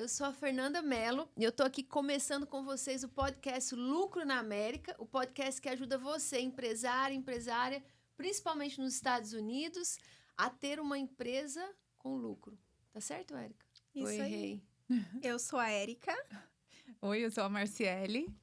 sou a Fernanda Mello e eu tô aqui começando com vocês o podcast Lucro na América, o podcast que ajuda você, empresária, principalmente nos Estados Unidos, a ter uma empresa com lucro. Tá certo, Érica? Isso Eu aí. errei. Eu sou a Érica. Oi, eu sou a Marciele.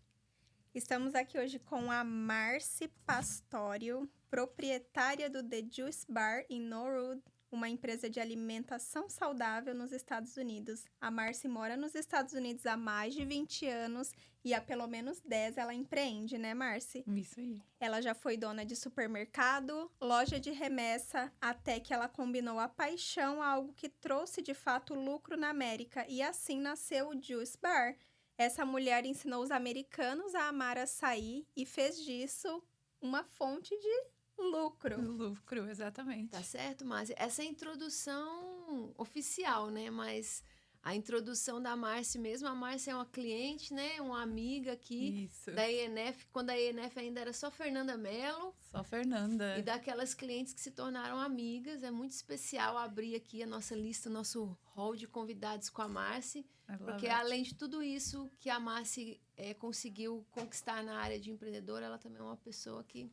Estamos aqui hoje com a Marci Pastório, proprietária do The Juice Bar em Norwood, uma empresa de alimentação saudável nos Estados Unidos. A Marci mora nos Estados Unidos há mais de 20 anos e há pelo menos 10 ela empreende, né, Marci? Isso aí. Ela já foi dona de supermercado, loja de remessa, até que ela combinou a paixão a algo que trouxe de fato lucro na América e assim nasceu o Juice Bar. Essa mulher ensinou os americanos a amar açaí e fez disso uma fonte de lucro. Lucro, exatamente. Tá certo, Márcia? Essa é a introdução oficial, né? Mas a introdução da Márcia mesmo, a Márcia é uma cliente, né? Uma amiga aqui Isso. da ENF, quando a ENF ainda era só Fernanda Mello. Só Fernanda. E daquelas clientes que se tornaram amigas. É muito especial abrir aqui a nossa lista, o nosso hall de convidados com a Márcia. Porque além de tudo isso que a Márcia conseguiu conquistar na área de empreendedora, ela também é uma pessoa que...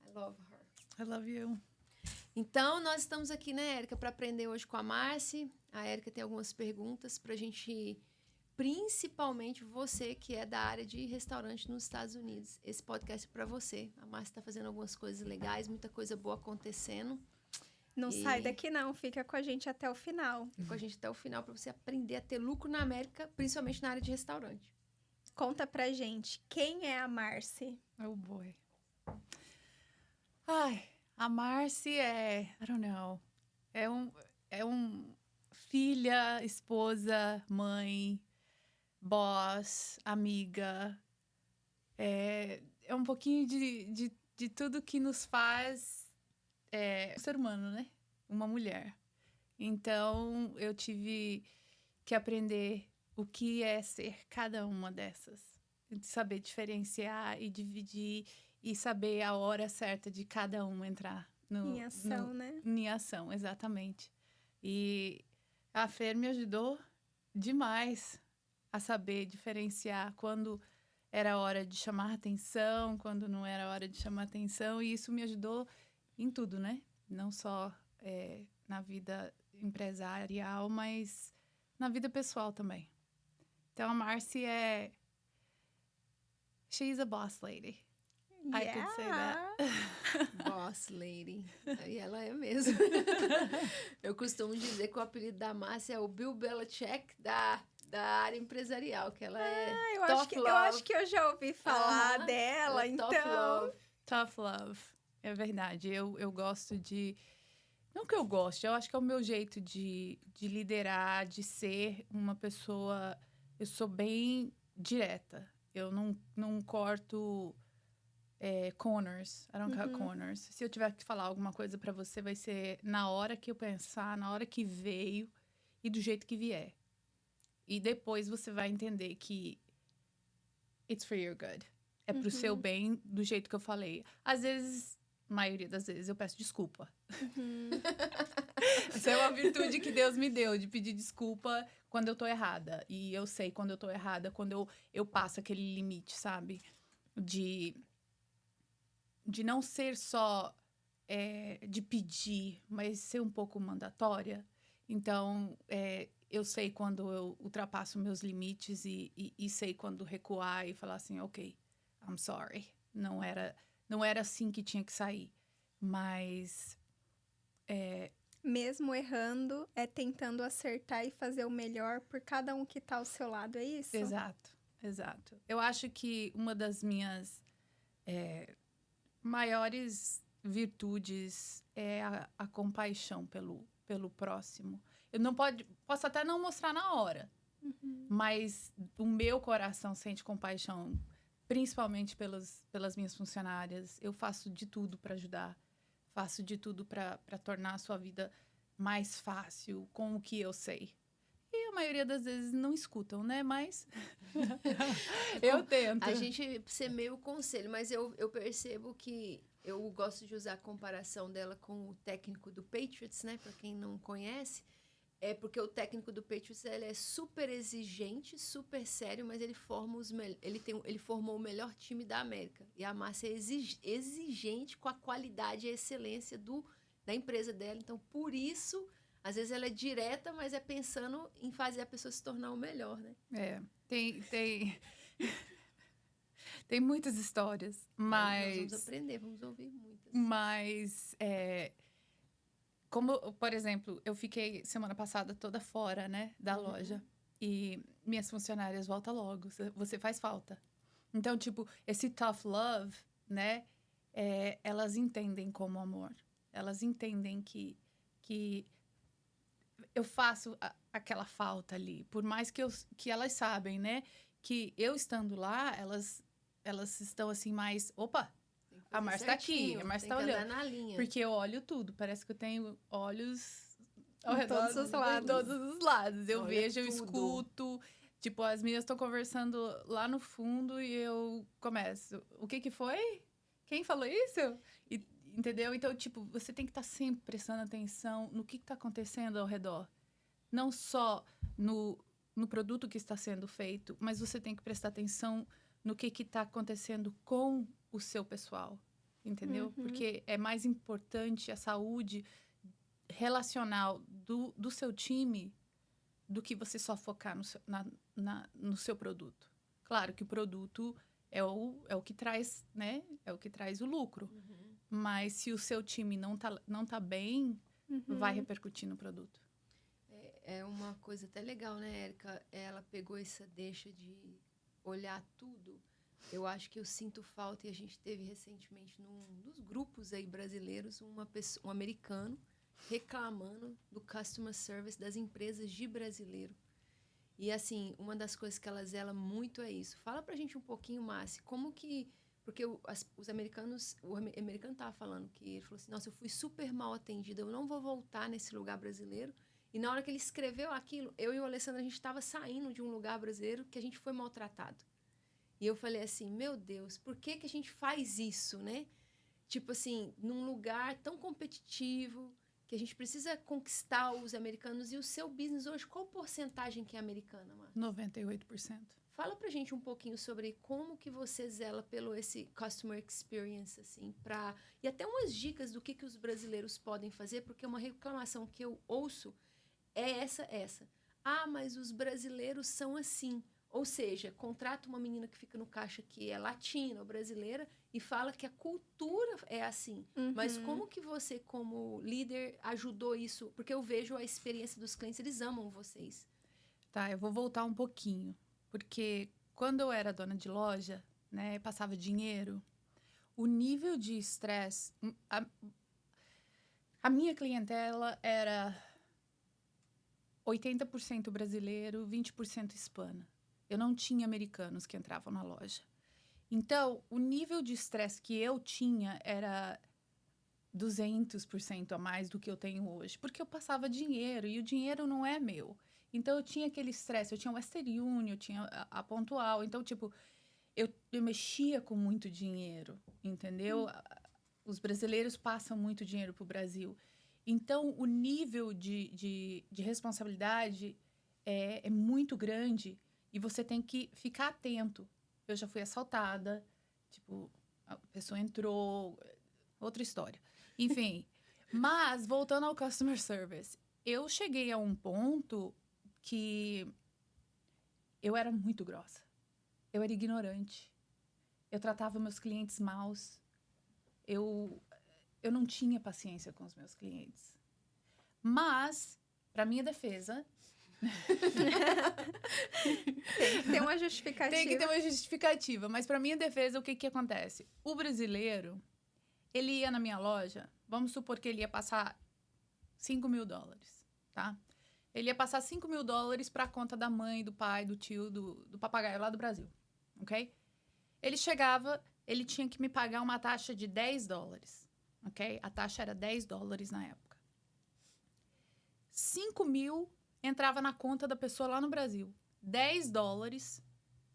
I love her. I love you. Então, nós estamos aqui, né, Érica, para aprender hoje com a Marci. A Érica tem algumas perguntas para a gente, principalmente você que é da área de restaurante nos Estados Unidos. Esse podcast é para você. A Marci está fazendo algumas coisas legais, muita coisa boa acontecendo. Não sai daqui não, fica com a gente até o final. Fica com a gente até o final para você aprender a ter lucro na América, principalmente na área de restaurante. Conta pra gente, quem é a Marci? Oh, boy. Ai, a Marci I don't know, é um filha, esposa, mãe, boss, amiga, é um pouquinho de tudo que nos faz um ser humano, né? Uma mulher. Então, eu tive que aprender o que é ser cada uma dessas. Saber diferenciar e dividir e saber a hora certa de cada uma entrar Em ação, né? Em ação, exatamente. E a Fer me ajudou demais a saber diferenciar quando era hora de chamar atenção, quando não era hora de chamar atenção. E isso me ajudou em tudo, né? Não só na vida empresarial, mas na vida pessoal também. Então, a Marci she's a boss lady. I could say that. Boss lady. E ela é mesmo. Eu costumo dizer que o apelido da Márcia é o Bill Belichick da área empresarial, que ela é eu acho que eu já ouvi falar dela, então... Tough love. É verdade. Eu gosto de... Não que eu goste, eu acho que é o meu jeito de liderar, de ser uma pessoa... Eu sou bem direta. Eu não corto corners. I don't cut corners. Se eu tiver que falar alguma coisa pra você, vai ser na hora que eu pensar, na hora que veio e do jeito que vier. E depois você vai entender que it's for your good. É pro seu bem, do jeito que eu falei. Às vezes, maioria das vezes, eu peço desculpa. Essa é uma virtude que Deus me deu, de pedir desculpa quando eu tô errada. E eu sei quando eu tô errada, quando eu passo aquele limite, sabe? De não ser só de pedir, mas ser um pouco mandatória. Então, eu sei quando eu ultrapasso meus limites e sei quando recuar e falar assim, ok, I'm sorry. Não era assim que tinha que sair. Mas... Mesmo errando, tentando acertar e fazer o melhor por cada um que tá ao seu lado, é isso? Exato. Eu acho que uma das minhas maiores virtudes é a compaixão pelo próximo. Eu posso até não mostrar na hora, mas o meu coração sente compaixão, principalmente pelas minhas funcionárias. Eu faço de tudo para ajudar. Faço de tudo para tornar a sua vida mais fácil com o que eu sei. E a maioria das vezes não escutam, né? Mas eu tento. A gente semeia o conselho, mas eu percebo que eu gosto de usar a comparação dela com o técnico do Patriots, né? Para quem não conhece, É porque o técnico do Patriots, ele é super exigente, super sério, mas ele ele formou o melhor time da América. E a Márcia é exigente com a qualidade e a excelência da empresa dela. Então, por isso, às vezes ela é direta, mas é pensando em fazer a pessoa se tornar o melhor, né? Tem muitas histórias, Nós vamos aprender, vamos ouvir muitas. Mas, como, por exemplo, eu fiquei semana passada toda fora, né, da loja. E minhas funcionárias voltam logo. Você faz falta. Então, tipo, esse tough love, né, elas entendem como amor. Elas entendem que eu faço aquela falta ali. Por mais que elas sabem, né, que eu estando lá, elas estão assim mais... Opa, a Márcia tá aqui, a Márcia tá olhando. Na linha. Porque eu olho tudo. Parece que eu tenho olhos ao redor todos os lados. de todos os lados. Eu Olha vejo, eu tudo. escuto. Tipo, as meninas estão conversando lá no fundo e eu começo. O que foi? Quem falou isso? Entendeu? Então, tipo, você tem que estar sempre prestando atenção no que está acontecendo ao redor. Não só no produto que está sendo feito, mas você tem que prestar atenção no que está acontecendo com o seu pessoal, entendeu? Porque é mais importante a saúde relacional do seu time do que você só focar no seu produto. Claro que o produto é o que traz, né? É o que traz o lucro. Mas se o seu time não tá bem, vai repercutir no produto. É uma coisa até legal, né, Érica? Ela pegou essa deixa de olhar tudo. Eu acho que eu sinto falta, e a gente teve recentemente num dos grupos aí brasileiros, um americano reclamando do customer service das empresas de brasileiro. E, assim, uma das coisas que ela zela muito é isso. Fala pra gente um pouquinho, Márcia, como que... Porque os americanos... O americano tava falando que ele falou assim, nossa, eu fui super mal atendida, eu não vou voltar nesse lugar brasileiro. E na hora que ele escreveu aquilo, eu e o Alessandro, a gente estava saindo de um lugar brasileiro que a gente foi maltratado. E eu falei assim, meu Deus, por que a gente faz isso, né? Tipo assim, num lugar tão competitivo, que a gente precisa conquistar os americanos. E o seu business hoje, qual porcentagem que é americana, Márcia? 98%. Fala pra gente um pouquinho sobre como que você zela pelo esse customer experience, assim, e até umas dicas do que os brasileiros podem fazer, porque uma reclamação que eu ouço é essa. Ah, mas os brasileiros são assim. Ou seja, contrata uma menina que fica no caixa que é latina ou brasileira e fala que a cultura é assim. Mas como que você, como líder, ajudou isso? Porque eu vejo a experiência dos clientes, eles amam vocês. Tá, eu vou voltar um pouquinho. Porque quando eu era dona de loja, né, passava dinheiro, o nível de estresse... A minha clientela era 80% brasileiro, 20% hispana. Eu não tinha americanos que entravam na loja. Então, o nível de estresse que eu tinha era 200% a mais do que eu tenho hoje. Porque eu passava dinheiro e o dinheiro não é meu. Então, eu tinha aquele estresse. Eu tinha o Western Union, eu tinha a Pontual. Então, tipo, eu mexia com muito dinheiro, entendeu? Os brasileiros passam muito dinheiro para o Brasil. Então, o nível de responsabilidade é muito grande e você tem que ficar atento. Eu já fui assaltada, tipo, a pessoa entrou, outra história. Enfim, mas, voltando ao customer service, eu cheguei a um ponto que eu era muito grossa. Eu era ignorante. Eu tratava meus clientes maus. Eu não tinha paciência com os meus clientes. Mas, para minha defesa... Tem que ter uma justificativa. Tem que ter uma justificativa. Mas, para minha defesa, o que acontece? O brasileiro, ele ia na minha loja, vamos supor que ele ia passar $5.000, tá? Ele ia passar $5.000 para a conta da mãe, do pai, do tio, do papagaio lá do Brasil, ok? Ele chegava, ele tinha que me pagar uma taxa de $10, ok? A taxa era $10 na época. 5.000 entrava na conta da pessoa lá no Brasil. $10,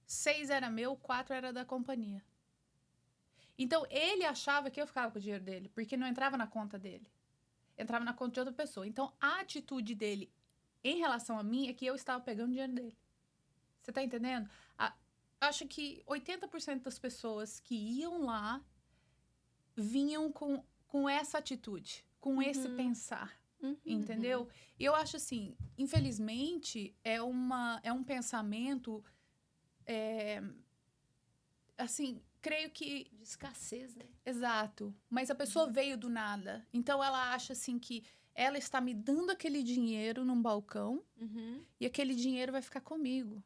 6 era meu, 4 era da companhia. Então, ele achava que eu ficava com o dinheiro dele, porque não entrava na conta dele. Entrava na conta de outra pessoa. Então, a atitude dele em relação a mim, é que eu estava pegando dinheiro dele. Você tá entendendo? Acho que 80% das pessoas que iam lá vinham com essa atitude, com esse pensar. Entendeu? E eu acho assim, infelizmente, é um pensamento, assim, creio que... De escassez, né? Exato. Mas a pessoa veio do nada. Então, ela acha, assim, que ela está me dando aquele dinheiro num balcão e aquele dinheiro vai ficar comigo.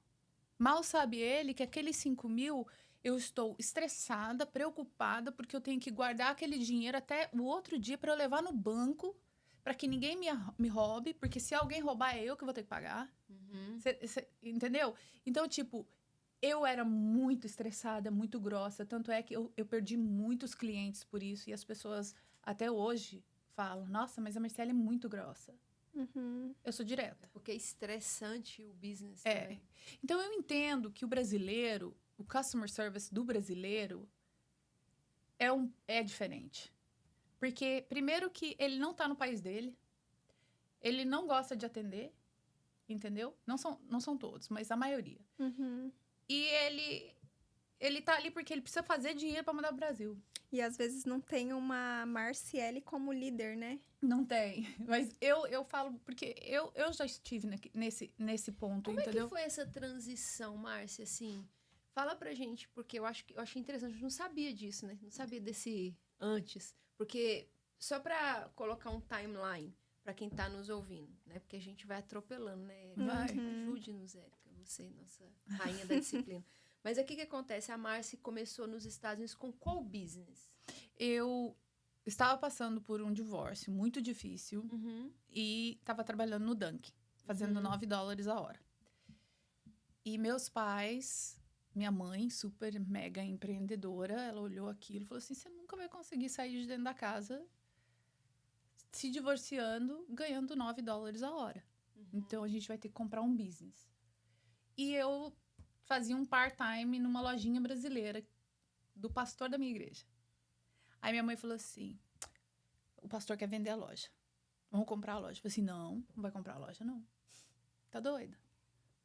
Mal sabe ele que aqueles 5.000, eu estou estressada, preocupada, porque eu tenho que guardar aquele dinheiro até o outro dia para eu levar no banco, para que ninguém me roube, porque se alguém roubar é eu que vou ter que pagar. Entendeu? Então, tipo, eu era muito estressada, muito grossa. Tanto é que eu perdi muitos clientes por isso. E as pessoas até hoje falam, nossa, mas a Marcela é muito grossa. Eu sou direta. Porque é estressante o business também. Então, eu entendo que o brasileiro, o customer service do brasileiro é diferente. Porque, primeiro que ele não tá no país dele, ele não gosta de atender, entendeu? Não são todos, mas a maioria. E ele tá ali porque ele precisa fazer dinheiro para mandar pro Brasil. E às vezes não tem uma Marciele como líder, né? Não tem. Mas eu falo, porque eu já estive nesse ponto, Como entendeu? é que foi essa transição, Márcia, assim? Fala pra gente, porque eu achei interessante, eu não sabia disso, né? Não sabia desse antes. Porque, só pra colocar um timeline pra quem tá nos ouvindo, né? Porque a gente vai atropelando, né? Vai. Ajude-nos, Érica, você, nossa rainha da disciplina. Mas aqui o que acontece? A Márcia começou nos Estados Unidos com qual business? Eu estava passando por um divórcio muito difícil e estava trabalhando no Dunkin', fazendo $9 a hora. E meus pais, minha mãe, super mega empreendedora, ela olhou aquilo e falou assim, você nunca vai conseguir sair de dentro da casa se divorciando, ganhando $9 a hora. Então, a gente vai ter que comprar um business. E eu fazia um part-time numa lojinha brasileira do pastor da minha igreja. Aí minha mãe falou assim, o pastor quer vender a loja. Vamos comprar a loja. Eu falei assim, não vai comprar a loja, não. Tá doida?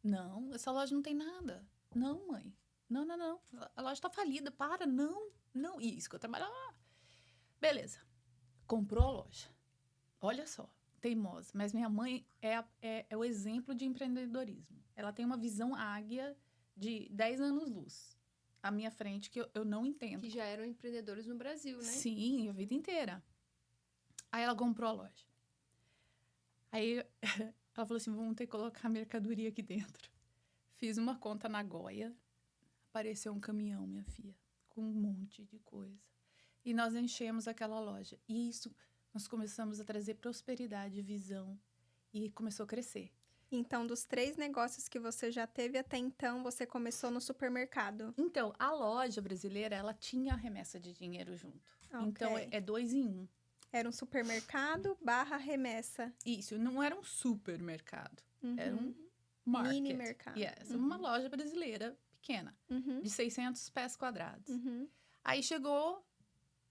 Não, essa loja não tem nada. Não, mãe. Não. A loja tá falida, para, não. Isso que eu trabalhava lá. Beleza. Comprou a loja. Olha só, teimosa. Mas minha mãe é o exemplo de empreendedorismo. Ela tem uma visão águia de 10 anos-luz à minha frente, que eu não entendo. Que já eram empreendedores no Brasil, né? Sim, a vida inteira. Aí ela comprou a loja. Aí ela falou assim, vamos ter que colocar mercadoria aqui dentro. Fiz uma conta na Goia. Apareceu um caminhão, minha filha, com um monte de coisa. E nós enchemos aquela loja. E isso, nós começamos a trazer prosperidade, visão. E começou a crescer. Então, dos 3 negócios que você já teve até então, você começou no supermercado. Então, a loja brasileira, ela tinha remessa de dinheiro junto. Okay. Então, é 2 em 1. Era um supermercado / remessa. Isso, não era um supermercado. Era um market. Mini mercado. Yes, uma loja brasileira pequena, de 600 pés quadrados. Aí chegou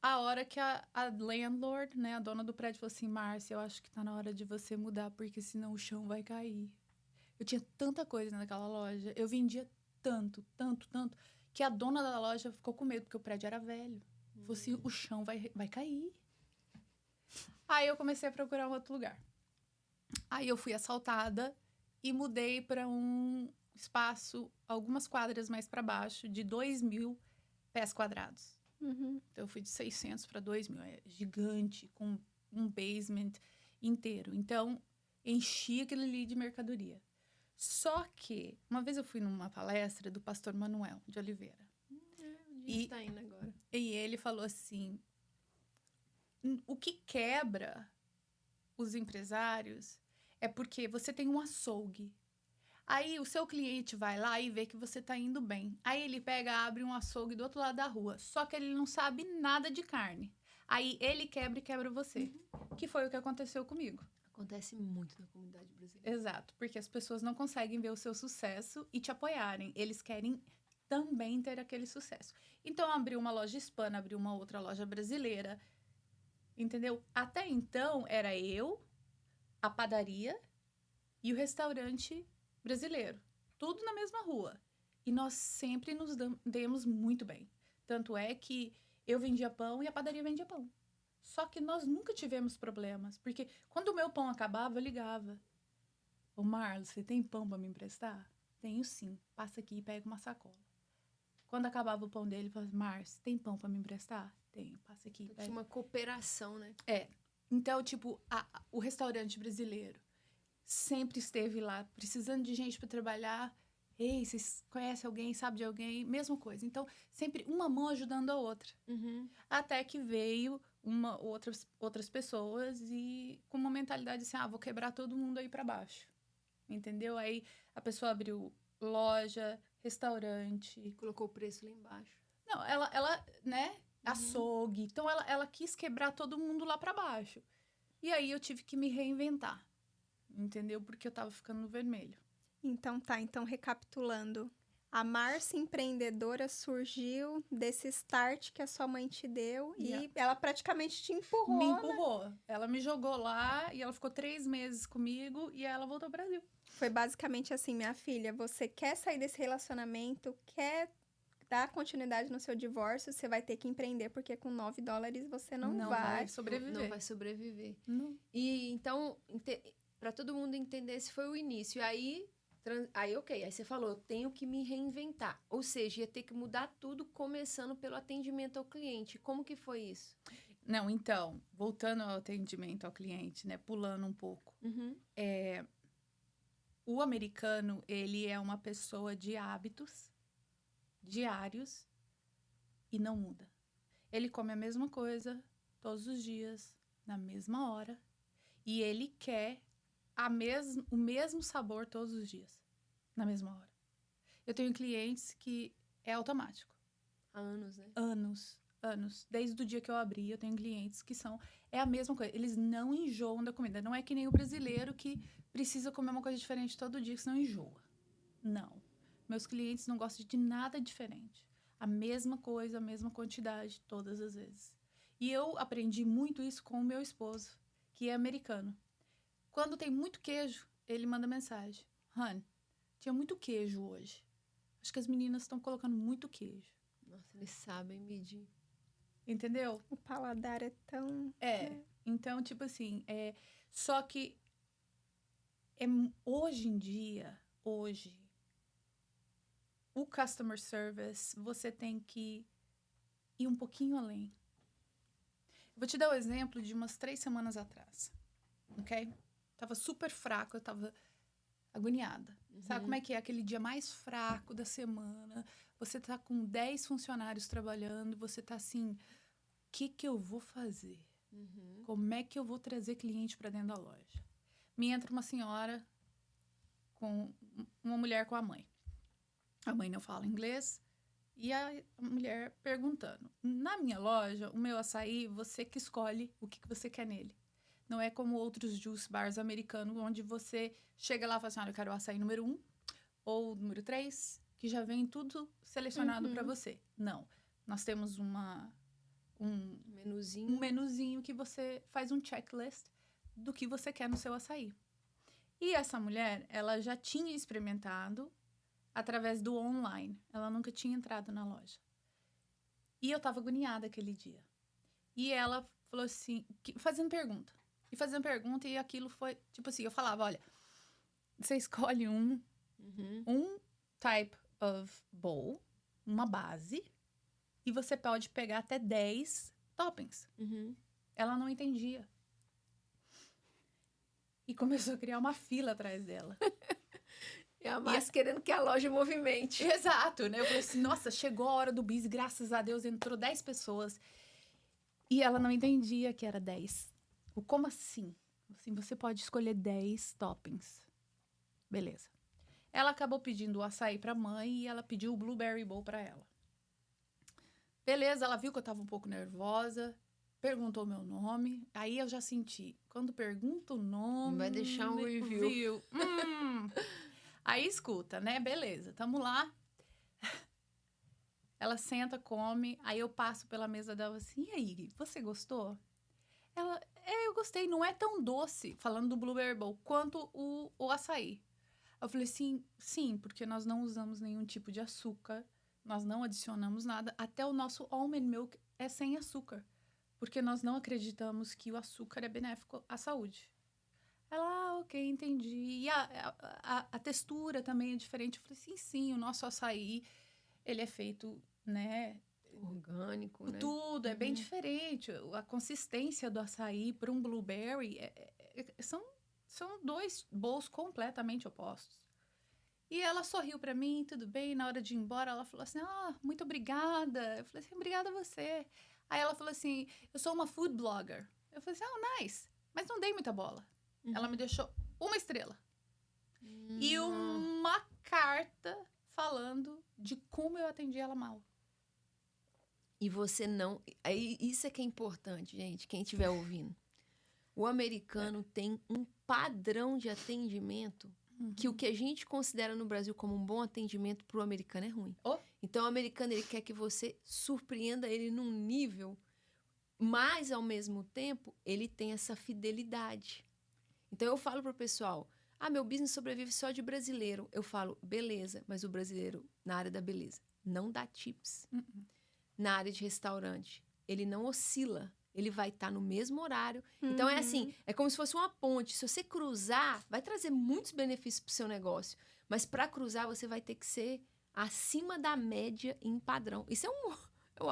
a hora que a landlord, né, a dona do prédio, falou assim, Márcia, eu acho que tá na hora de você mudar, porque senão o chão vai cair. Eu tinha tanta coisa naquela loja, eu vendia tanto, que a dona da loja ficou com medo, porque o prédio era velho. Falou assim, o chão vai cair. Aí eu comecei a procurar um outro lugar. Aí eu fui assaltada e mudei para um espaço, algumas quadras mais para baixo, de 2.000 pés quadrados. Então, eu fui de 600 para 2.000. É gigante, com um basement inteiro. Então, enchi aquele ali de mercadoria. Só que, uma vez eu fui numa palestra do pastor Manuel de Oliveira. E tá indo agora. E ele falou assim, o que quebra os empresários é porque você tem um açougue. Aí o seu cliente vai lá e vê que você tá indo bem. Aí ele abre um açougue do outro lado da rua. Só que ele não sabe nada de carne. Aí ele quebra e quebra você. Que foi o que aconteceu comigo. Acontece muito na comunidade brasileira. Exato, porque as pessoas não conseguem ver o seu sucesso e te apoiarem. Eles querem também ter aquele sucesso. Então, abriu uma loja hispana, abriu uma outra loja brasileira. Entendeu? Até então, era eu, a padaria e o restaurante brasileiro. Tudo na mesma rua. E nós sempre nos demos muito bem. Tanto é que eu vendia pão e a padaria vendia pão. Só que nós nunca tivemos problemas. Porque quando o meu pão acabava, eu ligava. Ô, Marlos, você tem pão para me emprestar? Tenho sim. Passa aqui e pega uma sacola. Quando acabava o pão dele, eu falava, Marlos, tem pão para me emprestar? Tenho. Passa aqui. Tinha uma cooperação, né? Então, tipo, o restaurante brasileiro sempre esteve lá, precisando de gente para trabalhar. Ei, vocês conhecem alguém, sabe de alguém? Mesma coisa. Então, sempre uma mão ajudando a outra. Uhum. Até que veio outras pessoas e com uma mentalidade assim, vou quebrar todo mundo aí para baixo. Entendeu? Aí a pessoa abriu loja, restaurante. Colocou o preço lá embaixo. Não, ela né? Açougue. Então, ela quis quebrar todo mundo lá para baixo. E aí, eu tive que me reinventar. Entendeu? Porque eu tava ficando no vermelho. Então tá, então recapitulando. A Márcia empreendedora surgiu desse start que a sua mãe te deu e ela praticamente te empurrou. Me empurrou. Né? Ela me jogou lá e ela ficou 3 meses comigo e ela voltou ao Brasil. Foi basicamente assim, minha filha, você quer sair desse relacionamento, quer dar continuidade no seu divórcio, você vai ter que empreender, porque com $9 você não vai sobreviver. Não vai sobreviver. Não. E então, para todo mundo entender, esse foi o início. E aí, ok, aí você falou, eu tenho que me reinventar. Ou seja, ia ter que mudar tudo, começando pelo atendimento ao cliente. Como que foi isso? Não, então, voltando ao atendimento ao cliente, né, pulando um pouco. Uhum. O americano, ele é uma pessoa de hábitos diários e não muda. Ele come a mesma coisa todos os dias, na mesma hora, e ele quer o mesmo sabor todos os dias, na mesma hora. Eu tenho clientes que é automático. Há anos, né? Anos. Desde o dia que eu abri, eu tenho clientes que é a mesma coisa. Eles não enjoam da comida. Não é que nem o brasileiro que precisa comer uma coisa diferente todo dia, que senão enjoa. Não. Meus clientes não gostam de nada diferente. A mesma coisa, a mesma quantidade, todas as vezes. E eu aprendi muito isso com o meu esposo, que é americano. Quando tem muito queijo, ele manda mensagem. Hon, tinha muito queijo hoje. Acho que as meninas estão colocando muito queijo. Nossa, eles sabem medir. Entendeu? O paladar é tão... Então, tipo assim, só que hoje em dia, o customer service, você tem que ir um pouquinho além. Vou te dar o exemplo de umas 3 semanas atrás, ok? Tava super fraco, eu tava agoniada. Uhum. Sabe como é que é aquele dia mais fraco da semana? Você tá com 10 funcionários trabalhando, você tá assim, o que eu vou fazer? Uhum. Como é que eu vou trazer cliente para dentro da loja? Me entra uma senhora com uma mulher com a mãe. A mãe não fala inglês e a mulher perguntando. Na minha loja, o meu açaí, você que escolhe o que você quer nele. Não é como outros juice bars americanos, onde você chega lá e fala assim, olha, eu quero o açaí número 1 ou número 3, que já vem tudo selecionado para você. Não. Nós temos um menuzinho que você faz um checklist do que você quer no seu açaí. E essa mulher, ela já tinha experimentado através do online. Ela nunca tinha entrado na loja. E eu tava agoniada aquele dia. E ela falou assim, fazendo pergunta. E aquilo foi, tipo assim, eu falava, olha, você escolhe um type of bowl, uma base, e você pode pegar até 10 toppings. Uhum. Ela não entendia. E começou a criar uma fila atrás dela. E a Márcia querendo que a loja movimente. Exato, né? Eu falei assim, nossa, chegou a hora do bis, graças a Deus entrou 10 pessoas. E ela não entendia que era 10. Como assim? Assim, você pode escolher 10 toppings. Beleza. Ela acabou pedindo o açaí pra mãe e ela pediu o Blueberry Bowl pra ela. Beleza, ela viu que eu tava um pouco nervosa, perguntou meu nome. Aí eu já senti, quando pergunta o nome... Vai deixar um review. Aí escuta, né? Beleza, tamo lá. Ela senta, come, aí eu passo pela mesa dela assim, e aí, você gostou? Eu gostei, não é tão doce, falando do Blueberry Bowl, quanto o açaí. Eu falei assim, sim, porque nós não usamos nenhum tipo de açúcar, nós não adicionamos nada, até o nosso almond milk é sem açúcar, porque nós não acreditamos que o açúcar é benéfico à saúde. Ela, ok, entendi. E a textura também é diferente. Eu falei, sim, o nosso açaí, ele é feito, né? Orgânico, né? Tudo, é bem diferente. A consistência do açaí para um blueberry são dois bowls completamente opostos. E ela sorriu para mim, tudo bem. Na hora de ir embora, ela falou assim, muito obrigada. Eu falei assim, obrigada a você. Aí ela falou assim, eu sou uma food blogger. Eu falei assim, nice. Mas não dei muita bola. Ela me deixou 1 estrela. E uma carta falando de como eu atendi ela mal. E você não... Isso é que é importante, gente, quem estiver ouvindo. O americano tem um padrão de atendimento que o que a gente considera no Brasil como um bom atendimento, para o americano é ruim. Então, o americano, ele quer que você surpreenda ele num nível, mas, ao mesmo tempo, ele tem essa fidelidade. Então, eu falo pro pessoal, meu business sobrevive só de brasileiro. Eu falo, beleza, mas o brasileiro, na área da beleza, não dá tips. Na área de restaurante, ele não oscila. Ele vai estar no mesmo horário. Então, é assim, é como se fosse uma ponte. Se você cruzar, vai trazer muitos benefícios pro seu negócio. Mas para cruzar, você vai ter que ser acima da média em padrão. Isso é uma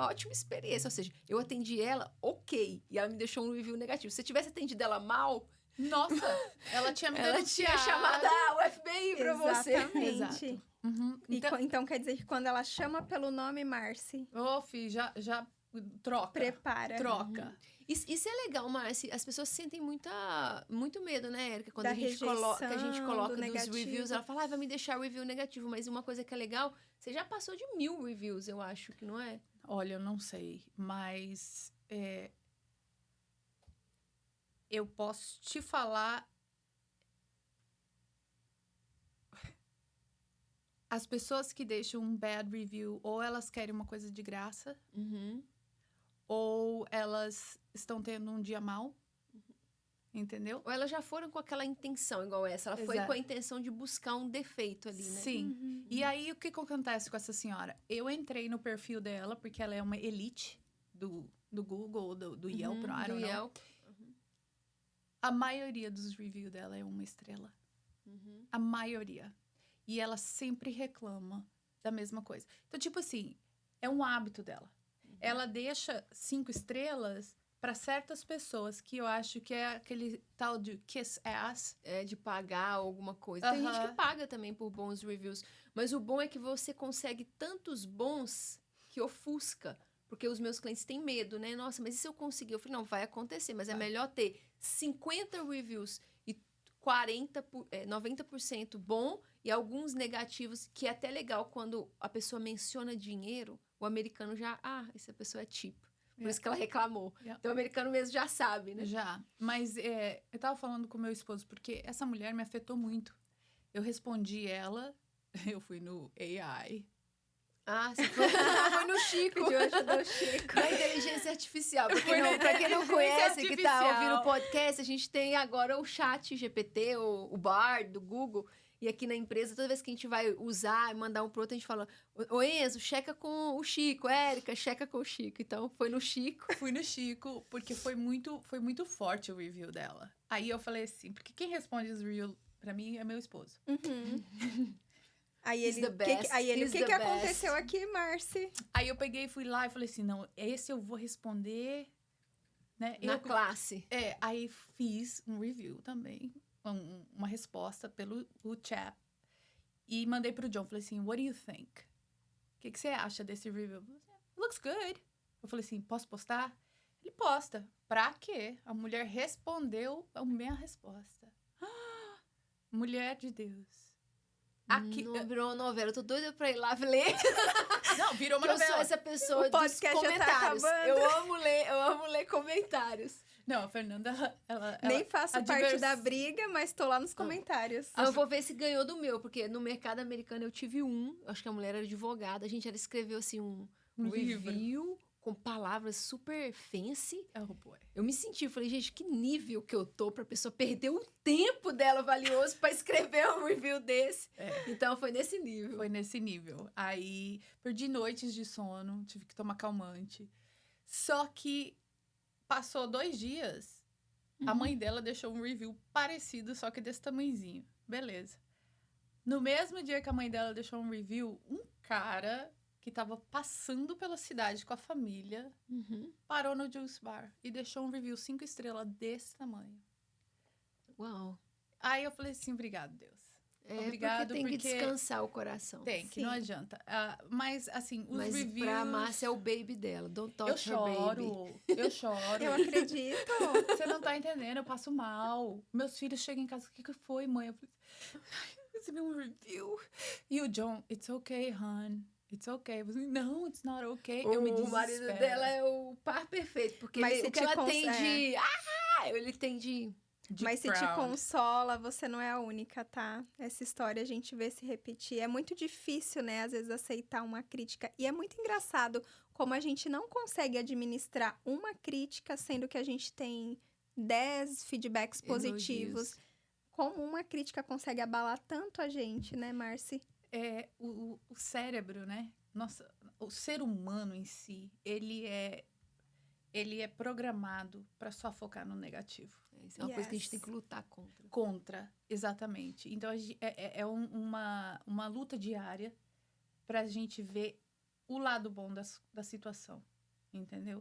ótima experiência. Ou seja, eu atendi ela, ok. E ela me deixou um review negativo. Se eu tivesse atendido ela mal... Nossa, ela tinha me ela tinha chamado o FBI pra você. Exatamente. Então quer dizer que quando ela chama pelo nome, Marcy... Fi, já troca. Prepara. Troca. Isso é legal, Marcy. As pessoas sentem muito medo, né, Érica? Quando da a gente coloca dos negativo. reviews, ela fala, vai me deixar review negativo. Mas uma coisa que é legal, você já passou de 1000 reviews, eu acho, que não é? Olha, eu não sei, mas... eu posso te falar... As pessoas que deixam um bad review, ou elas querem uma coisa de graça, ou elas estão tendo um dia mau, entendeu? Ou elas já foram com aquela intenção, igual essa. Ela foi com a intenção de buscar um defeito ali, né? Sim. E aí, o que acontece com essa senhora? Eu entrei no perfil dela, porque ela é uma elite do Google, do Yelp, I don't know. A maioria dos reviews dela é 1 estrela. A maioria. E ela sempre reclama da mesma coisa. Então, tipo assim, é um hábito dela. Ela deixa 5 estrelas para certas pessoas, que eu acho que é aquele tal de kiss ass. É, de pagar alguma coisa. Tem gente que paga também por bons reviews. Mas o bom é que você consegue tantos bons que ofusca. Porque os meus clientes têm medo, né? Nossa, mas e se eu conseguir? Eu falei, não, vai acontecer. Mas é melhor ter 50 reviews e 90% bom e alguns negativos, que é até legal quando a pessoa menciona dinheiro, o americano já... essa pessoa é tipo. Por isso que ela reclamou. Então, o americano mesmo já sabe, né? Já. Mas eu tava falando com meu esposo, porque essa mulher me afetou muito. Eu respondi ela, eu fui no AI... você foi no Chico. Pediu ajuda ao Chico. Da inteligência artificial. Pra quem não conhece, que tá ouvindo o podcast, a gente tem agora o chat GPT, o Bard do Google. E aqui na empresa, toda vez que a gente vai usar e mandar um pro outro, a gente fala, ô Enzo, checa com o Chico. Érica, checa com o Chico. Então, foi no Chico. Fui no Chico, porque foi muito forte o review dela. Aí eu falei assim, porque quem responde os reviews pra mim é meu esposo. Aí ele, o que aconteceu aqui, Marcy? Aí eu peguei e fui lá e falei assim, não, esse eu vou responder, né? Na classe. Aí fiz um review também, uma resposta pelo chat. E mandei pro John, falei assim, what do you think? O que você acha desse review? Looks good. Eu falei assim, posso postar? Ele posta. Pra quê? A mulher respondeu a minha resposta. Mulher de Deus. Aqui, não, virou uma novela. Eu tô doida pra ir lá ler. Não, virou uma novela. Eu sou essa pessoa dos comentários. Eu amo ler comentários. Não, a Fernanda, ela nem faço parte da briga, mas tô lá nos comentários. Eu vou ver se ganhou do meu, porque no mercado americano eu tive acho que a mulher era advogada, ela escreveu assim um review com palavras super fancy. Oh, boy. Eu me senti, eu falei, gente, que nível que eu tô pra pessoa perder o tempo dela valioso pra escrever um review desse. Então, foi nesse nível. Foi nesse nível. Aí, perdi noites de sono, tive que tomar calmante. Só que passou 2 dias, a mãe dela deixou um review parecido, só que desse tamanhozinho. Beleza. No mesmo dia que a mãe dela deixou um review, um cara que tava passando pela cidade com a família parou no Juice Bar e deixou um review 5 estrelas desse tamanho. Uau. Aí eu falei assim, obrigado, Deus. Obrigado, porque tem que descansar o coração. Tem, que não adianta. Mas, assim, os reviews... pra Márcia é o baby dela. Don't touch her baby. Eu choro. Eu acredito. Você não tá entendendo, eu passo mal. Meus filhos chegam em casa, o que foi, mãe? Eu falei, eu recebi um review. E o John, it's okay, hon. It's okay. Eu falei, não, it's not okay. Eu me desespero. O marido dela é o par perfeito, porque o que ela tem de... ele tem de... Mas se te consola, você não é a única, tá? Essa história a gente vê se repetir. É muito difícil, né, às vezes, aceitar uma crítica. E é muito engraçado como a gente não consegue administrar uma crítica, sendo que a gente tem 10 feedbacks positivos. Como uma crítica consegue abalar tanto a gente, né, Marci? O cérebro, né? Nossa, o ser humano em si, ele é programado para só focar no negativo. Isso é uma coisa que a gente tem que lutar contra. Contra, exatamente. Então, uma luta diária para a gente ver o lado bom da situação, entendeu?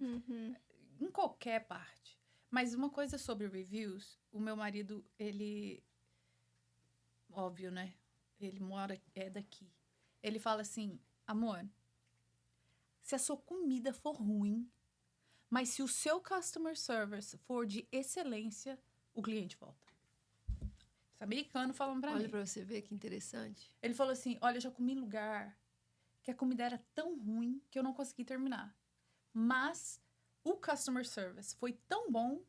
Em qualquer parte. Mas uma coisa sobre reviews, o meu marido, ele... Óbvio, né? Ele é daqui. Ele fala assim, amor, se a sua comida for ruim, mas se o seu customer service for de excelência, o cliente volta. Esse americano falando pra mim. Olha pra você ver que interessante. Ele falou assim, olha, eu já comi em lugar que a comida era tão ruim que eu não consegui terminar. Mas o customer service foi tão bom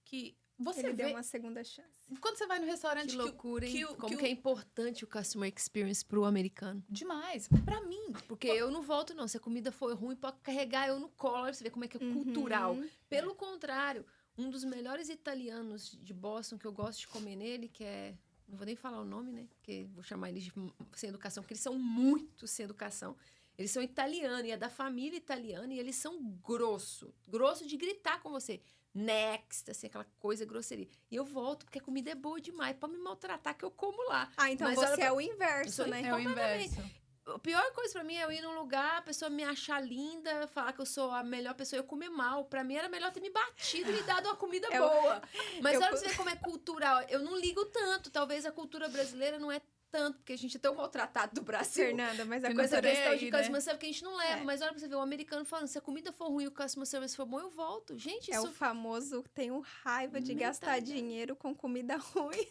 que você Ele deu uma segunda chance. Quando você vai no restaurante... Que loucura, hein? Como que é importante o customer experience pro americano. Demais. Pra mim. Porque eu não volto, não. Se a comida for ruim, pode carregar eu no colo. Você vê como é que é cultural. Pelo contrário, um dos melhores italianos de Boston, que eu gosto de comer nele, que é... Não vou nem falar o nome, né? Porque vou chamar eles de sem educação, porque eles são muito sem educação. Eles são italianos, e é da família italiana, e eles são grosso. Grosso de gritar com você. Next, assim, aquela coisa, grosseria. E eu volto, porque a comida é boa demais. Pode me maltratar que eu como lá. Então mas você é o inverso, né? É o inverso. A pior coisa pra mim é eu ir num lugar, a pessoa me achar linda, falar que eu sou a melhor pessoa e eu comer mal. Pra mim era melhor ter me batido e me dado uma comida boa. Mas olha pra você ver como é cultural. Eu não ligo tanto. Talvez a cultura brasileira não é tanto, porque a gente é tão maltratado do Brasil. Fernanda, mas a com essa questão de customer né? service que a gente não leva. Mas olha pra você ver, o americano falando, se a comida for ruim e o customer service for bom, eu volto. Gente, isso... É o famoso, tenho raiva de gastar dinheiro com comida ruim.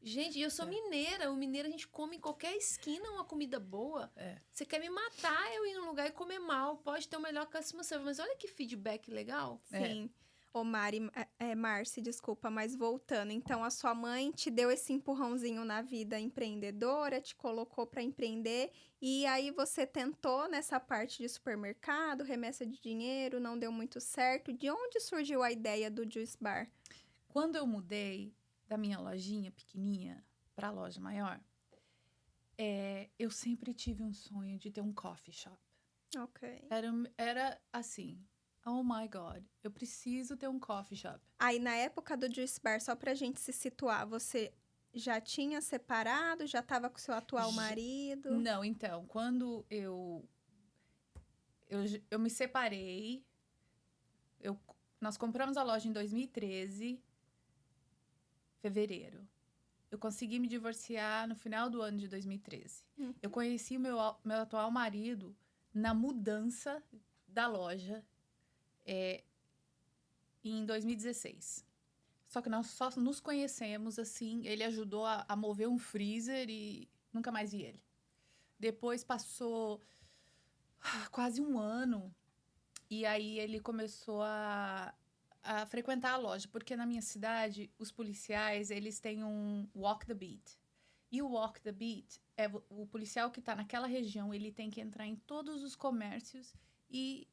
Gente, eu sou mineira. O mineiro a gente come em qualquer esquina uma comida boa. Você quer me matar, eu ir num lugar e comer mal. Pode ter o melhor customer service, mas olha que feedback legal. Sim. Ô, Marci, desculpa, mas voltando. Então, a sua mãe te deu esse empurrãozinho na vida empreendedora, te colocou para empreender. E aí, você tentou nessa parte de supermercado, remessa de dinheiro, não deu muito certo. De onde surgiu a ideia do Juice Bar? Quando eu mudei da minha lojinha pequenininha para a loja maior, eu sempre tive um sonho de ter um coffee shop. Ok. Era assim... Oh my God, eu preciso ter um coffee shop. Aí, na época do Juice Bar, só pra gente se situar, você já tinha separado? Já tava com seu atual marido? Não, então, quando eu me separei, nós compramos a loja em 2013, fevereiro. Eu consegui me divorciar no final do ano de 2013. Eu conheci o meu atual marido na mudança da loja em 2016. Só que nós só nos conhecemos, assim, ele ajudou a mover um freezer e nunca mais vi ele. Depois passou quase um ano e aí ele começou a frequentar a loja, porque na minha cidade, os policiais, eles têm um walk the beat. E o walk the beat é o policial que está naquela região, ele tem que entrar em todos os comércios e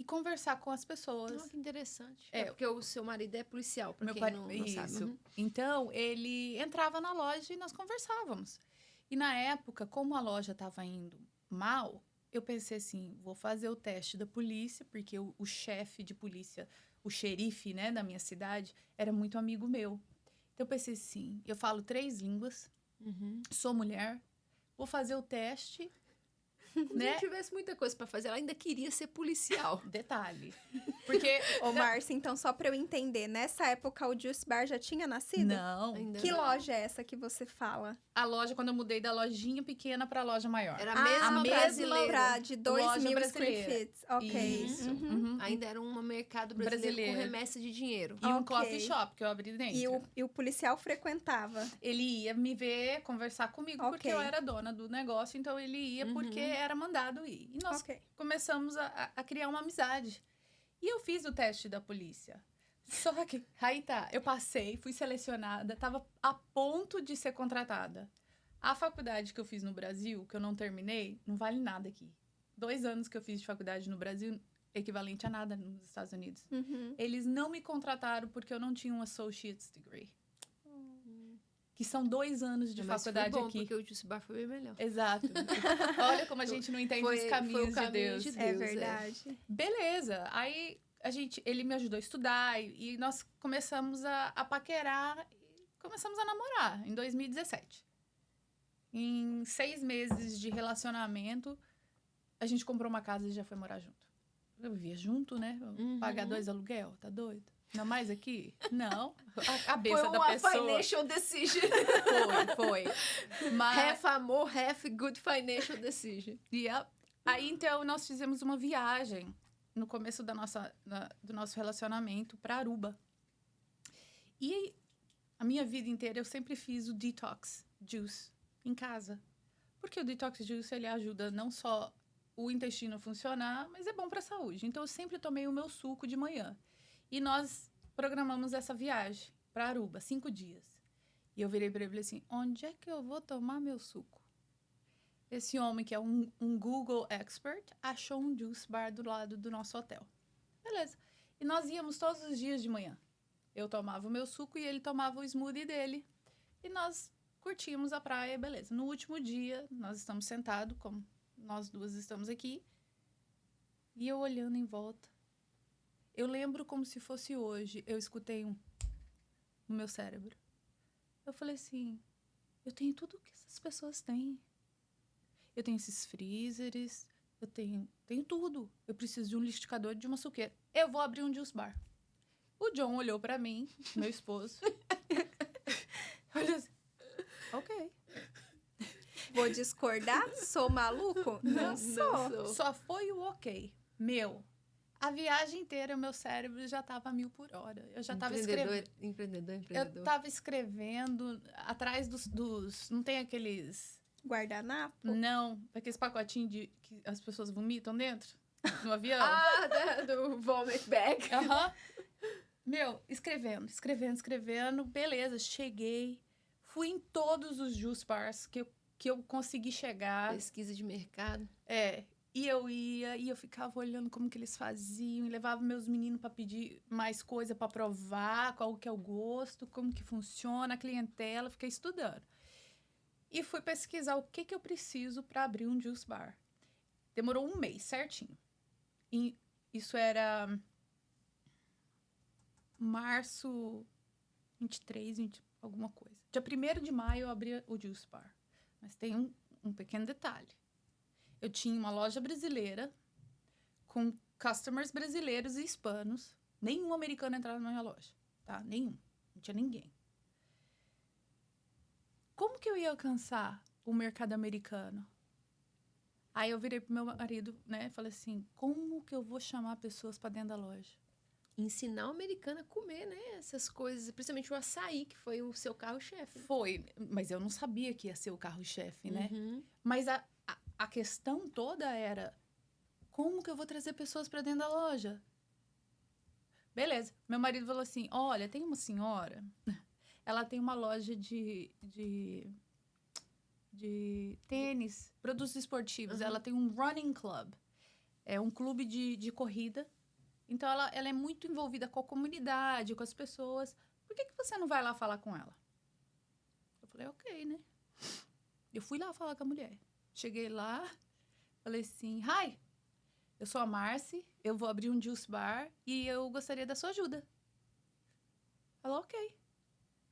e conversar com as pessoas. Que interessante. É. Porque o seu marido é policial, pra Meu quem pai, não sabe. isso. Uhum. Então, ele entrava na loja e nós conversávamos. E na época, como a loja estava indo mal, eu pensei assim, vou fazer o teste da polícia, porque o chefe de polícia, o xerife, né, da minha cidade, era muito amigo meu. Então, eu pensei assim, eu falo 3 línguas, sou mulher, vou fazer o teste, Se né? não tivesse muita coisa pra fazer, ela ainda queria ser policial. Detalhe. Porque... Ô, Márcia, então só pra eu entender, nessa época o Juice Bar já tinha nascido? Não. Ainda Que não. loja é essa que você fala? A loja, quando eu mudei da lojinha pequena pra loja maior. Era a mesma brasileira. Pra de 2 Loja mil square brasileira. feet. Ok. Isso. Uhum. Uhum. Ainda era um mercado brasileiro com remessa de dinheiro. E um Ok. coffee shop que eu abri dentro. E o policial frequentava. Ele ia me ver, conversar comigo, porque Ok. eu era dona do negócio, então ele ia porque era mandado ir. E nós Ok. começamos a criar uma amizade. E eu fiz o teste da polícia. Só que, aí tá, eu passei, fui selecionada, tava a ponto de ser contratada. A faculdade que eu fiz no Brasil, que eu não terminei, não vale nada aqui. 2 anos que eu fiz de faculdade no Brasil, equivalente a nada nos Estados Unidos. Uhum. Eles não me contrataram porque eu não tinha um associate's degree. Que são 2 anos de Mas faculdade foi bom, aqui. porque o Juice Bar foi bem melhor. Exato. Olha como a gente não entende Foi- os foi caminhos o caminho de Deus. de É Deus, verdade. Beleza. Aí ele me ajudou a estudar e nós começamos a paquerar e começamos a namorar em 2017. Em 6 meses de relacionamento, a gente comprou uma casa e já foi morar junto. Eu vivia junto, né? Pagar 2 aluguel, tá doido? Ainda mais aqui? Não. A cabeça Foi da uma pessoa. financial decision. Foi. Mas, Half amor, half good financial decision. aí, então, nós fizemos uma viagem no começo do nosso relacionamento para Aruba. E a minha vida inteira eu sempre fiz o detox juice em casa. Porque o detox juice, ele ajuda não só o intestino a funcionar, mas é bom para a saúde. Então, eu sempre tomei o meu suco de manhã. E nós programamos essa viagem para Aruba, 5 dias. E eu virei para ele e falei assim, onde é que eu vou tomar meu suco? Esse homem, que é um Google expert, achou um juice bar do lado do nosso hotel. Beleza. E nós íamos todos os dias de manhã. Eu tomava o meu suco e ele tomava o smoothie dele. E nós curtíamos a praia, beleza. No último dia, nós estamos sentados, como nós duas estamos aqui. E eu olhando em volta. Eu lembro como se fosse hoje. Eu escutei no meu cérebro. Eu falei assim, eu tenho tudo que essas pessoas têm. Eu tenho esses freezers, eu tenho tudo. Eu preciso de um liquidificador, de uma suqueira. Eu vou abrir um juice bar. O John olhou pra mim, meu esposo. Olha assim, ok. Vou discordar? Sou maluco? Não sou. Só foi o ok. A viagem inteira, o meu cérebro já estava a 1000 por hora. Eu já estava escrevendo. Empreendedor. Eu estava escrevendo atrás dos... Não tem aqueles... Guardanapo? Não, aqueles pacotinhos que as pessoas vomitam dentro no avião. Do vomit bag. Aham. Escrevendo. Beleza, cheguei. Fui em todos os juice bars que eu consegui chegar. Pesquisa de mercado. E eu ia, e eu ficava olhando como que eles faziam, e levava meus meninos para pedir mais coisa para provar, qual que é o gosto, como que funciona, a clientela, fiquei estudando. E fui pesquisar o que eu preciso para abrir um juice bar. Demorou 1 mês, certinho. E isso era março 23, alguma coisa. Dia 1º de maio eu abri o juice bar. Mas tem um pequeno detalhe. Eu tinha uma loja brasileira com customers brasileiros e hispanos. Nenhum americano entrava na minha loja, tá? Nenhum. Não tinha ninguém. Como que eu ia alcançar o mercado americano? Aí eu virei pro meu marido, né? Falei assim, como que eu vou chamar pessoas para dentro da loja? Ensinar o americano a comer, né? Essas coisas. Principalmente o açaí, que foi o seu carro-chefe. Foi, mas eu não sabia que ia ser o carro-chefe, né? Uhum. Mas a questão toda era, como que eu vou trazer pessoas para dentro da loja? Beleza. Meu marido falou assim, olha, tem uma senhora, ela tem uma loja de tênis, produtos esportivos. Uhum. Ela tem um running club. É um clube de corrida. Então, ela é muito envolvida com a comunidade, com as pessoas. Por que você não vai lá falar com ela? Eu falei, ok, né? Eu fui lá falar com a mulher. Cheguei lá, falei assim, hi, eu sou a Marcy, eu vou abrir um juice bar e eu gostaria da sua ajuda. Falou, ok.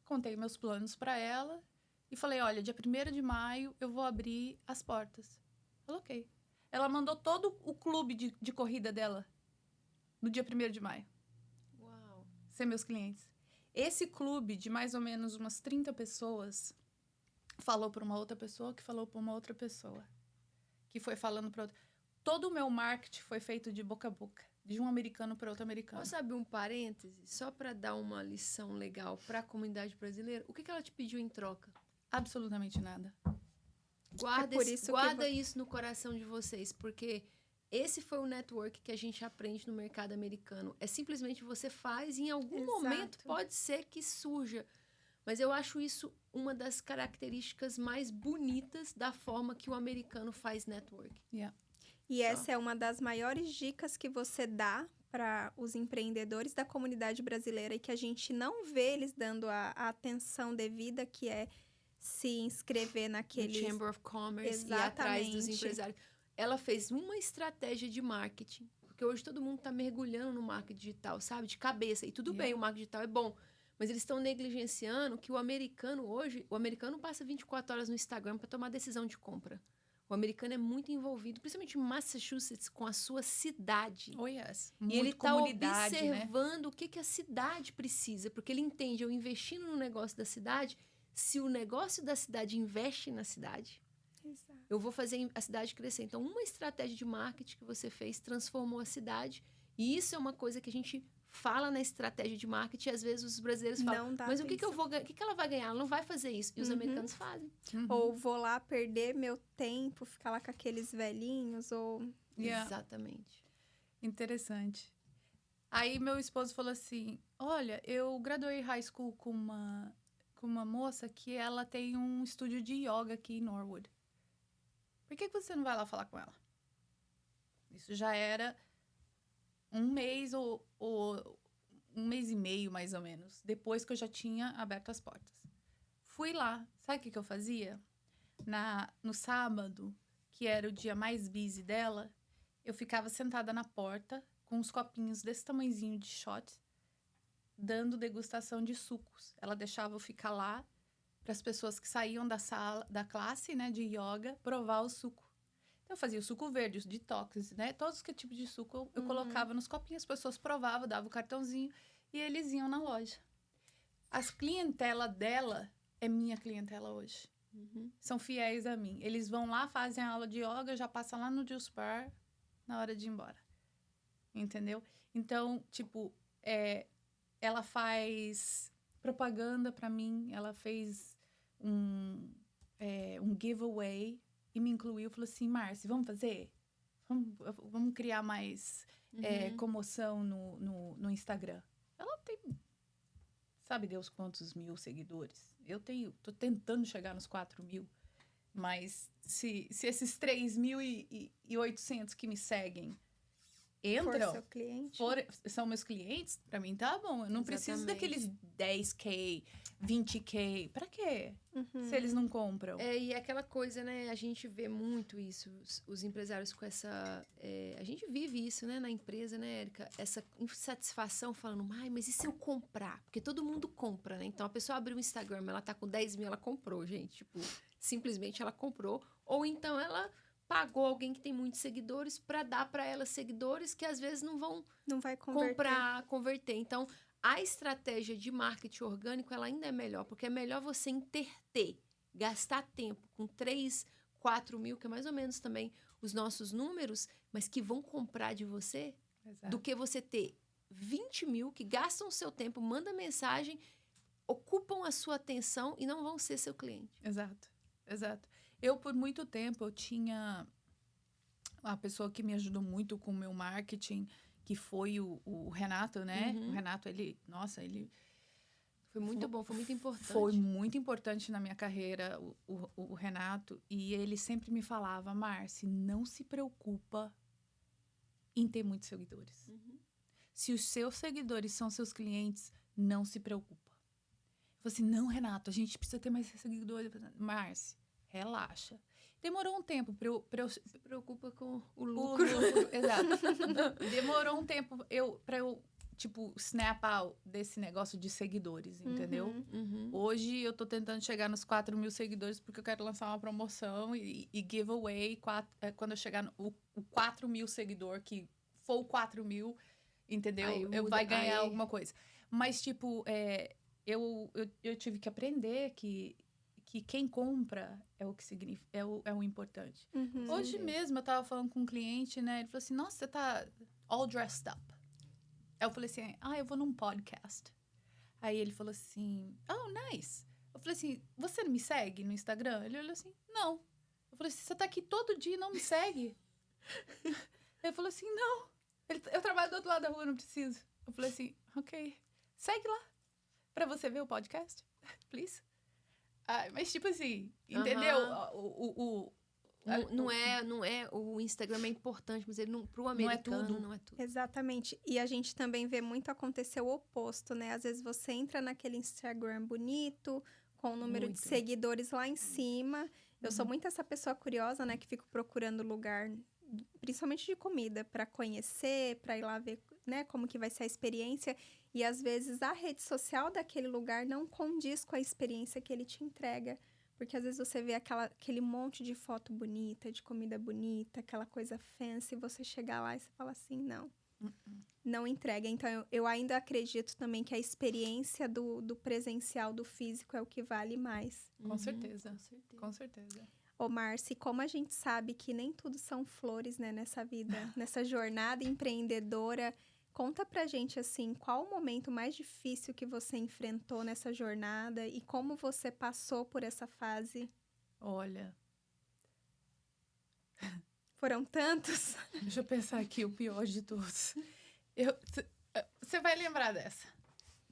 Contei meus planos para ela e falei, olha, dia 1º de maio eu vou abrir as portas. Falou, ok. Ela mandou todo o clube de corrida dela no dia 1º de maio. Uau. Ser meus clientes. Esse clube de mais ou menos umas 30 pessoas falou para uma outra pessoa, que falou para uma outra pessoa, que foi falando para outra. Todo o meu marketing foi feito de boca a boca, de um americano para outro americano. Posso abrir um parêntese, só para dar uma lição legal para a comunidade brasileira? O que ela te pediu em troca? Absolutamente nada. Guarda, por isso isso no coração de vocês, porque esse foi o network que a gente aprende no mercado americano. É simplesmente você faz e em algum momento pode ser que surja. Mas eu acho isso uma das características mais bonitas da forma que o americano faz network. Yeah. E essa é uma das maiores dicas que você dá para os empreendedores da comunidade brasileira e que a gente não vê eles dando a atenção devida, que é se inscrever naquele... No Chamber of Commerce. Exatamente. E atrás dos empresários. Ela fez uma estratégia de marketing, porque hoje todo mundo está mergulhando no marketing digital, sabe? De cabeça. E tudo bem, o marketing digital é bom. Mas eles estão negligenciando que o americano hoje... O americano passa 24 horas no Instagram para tomar decisão de compra. O americano é muito envolvido, principalmente em Massachusetts, com a sua cidade. Oh, yes. E ele está comunidade, observando, né? O que a cidade precisa. Porque ele entende, eu investindo no negócio da cidade, se o negócio da cidade investe na cidade, Exato. eu vou fazer a cidade crescer. Então, uma estratégia de marketing que você fez transformou a cidade. E isso é uma coisa que a gente fala na estratégia de marketing. E às vezes os brasileiros falam, mas o que ela vai ganhar? Ela não vai fazer isso. E os americanos fazem. Ou vou lá perder meu tempo, ficar lá com aqueles velhinhos, ou... Exatamente. Interessante. Aí meu esposo falou assim, olha, eu graduei high school com uma moça que ela tem um estúdio de yoga aqui em Norwood. Por que você não vai lá falar com ela? Isso já era um mês ou um mês e meio, mais ou menos, depois que eu já tinha aberto as portas. Fui lá. Sabe o que eu fazia? No sábado, que era o dia mais busy dela, eu ficava sentada na porta com uns copinhos desse tamanhozinho de shot, dando degustação de sucos. Ela deixava eu ficar lá para as pessoas que saíam da classe, né, de yoga, provar o suco. Então, eu fazia o suco verde, os detox, né? Todos que tipo de suco eu colocava nos copinhos, as pessoas provavam, davam o cartãozinho e eles iam na loja. As clientela dela é minha clientela hoje. São fiéis a mim. Eles vão lá, fazem a aula de yoga, já passam lá no juice bar na hora de ir embora. Entendeu? Então, tipo, ela faz propaganda pra mim, ela fez um giveaway e me incluiu, falou assim, Marcy, vamos fazer? Vamos criar mais comoção no Instagram. Ela tem, sabe Deus quantos mil seguidores? Tô tentando chegar nos 4.000, mas se esses 3.800 que me seguem entram, seu cliente. são meus clientes, pra mim tá bom. Eu não preciso daqueles 10K, 20K. Pra quê? Se eles não compram. E aquela coisa, né? A gente vê muito isso. Os empresários com essa... a gente vive isso, né? Na empresa, né, Érica? Essa insatisfação falando, mas e se eu comprar? Porque todo mundo compra, né? Então, a pessoa abriu o Instagram, ela tá com 10 mil, ela comprou, gente. Tipo, simplesmente ela comprou. Ou então, ela pagou alguém que tem muitos seguidores para dar para ela seguidores que às vezes não vai converter. Então, a estratégia de marketing orgânico, ela ainda é melhor, porque é melhor você interter, gastar tempo com 3, 4 mil, que é mais ou menos também os nossos números, mas que vão comprar de você, do que você ter 20 mil que gastam o seu tempo, mandam mensagem, ocupam a sua atenção e não vão ser seu cliente. Exato. Eu, por muito tempo, eu tinha a pessoa que me ajudou muito com o meu marketing, que foi o Renato, né? O Renato, ele... Foi muito bom, foi muito importante. Foi muito importante na minha carreira, o Renato. E ele sempre me falava, Marcy, não se preocupa em ter muitos seguidores. Se os seus seguidores são seus clientes, não se preocupa. Eu falei assim, não, Renato, a gente precisa ter mais seguidores. Márcia, relaxa. Demorou um tempo pra eu Se preocupa com o lucro. Exato. Demorou um tempo pra eu, tipo, snap out desse negócio de seguidores, entendeu? Hoje eu tô tentando chegar nos 4.000 seguidores porque eu quero lançar uma promoção e giveaway quando eu chegar no 4.000 seguidor, que for 4.000, entendeu? Eu vai ganhar alguma coisa. Mas, tipo, eu tive que aprender que quem compra é o que significa, é o importante. Hoje mesmo eu tava falando com um cliente, né? Ele falou assim, nossa, você tá all dressed up. Aí eu falei assim, eu vou num podcast. Aí ele falou assim, oh, nice. Eu falei assim, você não me segue no Instagram? Ele olhou assim, não. Eu falei assim, você tá aqui todo dia e não me segue? Ele falou assim, não. Eu trabalho do outro lado da rua, não preciso. Eu falei assim, ok. Segue lá. Pra você ver o podcast, please. Mas tipo assim, entendeu? Não é o Instagram é importante, mas ele pro americano não é tudo. Exatamente. E a gente também vê muito acontecer o oposto, né? Às vezes você entra naquele Instagram bonito, com o número de seguidores lá em cima. Eu sou muito essa pessoa curiosa, né? Que fico procurando lugar, principalmente de comida, para conhecer, para ir lá ver, né? Como que vai ser a experiência. E às vezes a rede social daquele lugar não condiz com a experiência que ele te entrega. Porque às vezes você vê aquele monte de foto bonita, de comida bonita, aquela coisa fancy, e você chegar lá e você fala assim, não entrega. Então, eu ainda acredito também que a experiência do presencial, do físico, é o que vale mais. Com certeza. Com certeza. Ô, Marci, como a gente sabe que nem tudo são flores, né, nessa vida, nessa jornada empreendedora, conta pra gente, assim, qual o momento mais difícil que você enfrentou nessa jornada e como você passou por essa fase? Olha... Foram tantos? Deixa eu pensar aqui, o pior de todos. Você vai lembrar dessa.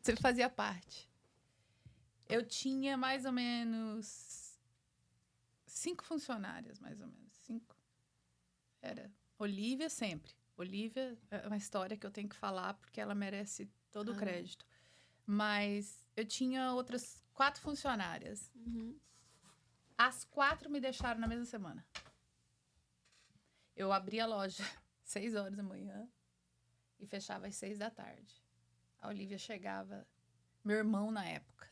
Você fazia parte. Eu tinha mais ou menos 5 funcionárias, mais ou menos. 5. Era Olivia sempre. Olivia é uma história que eu tenho que falar porque ela merece todo o crédito. Mas eu tinha outras 4 funcionárias. As 4 me deixaram na mesma semana. Eu abria a loja 6 horas da manhã e fechava às 6 da tarde. A Olivia chegava, meu irmão na época.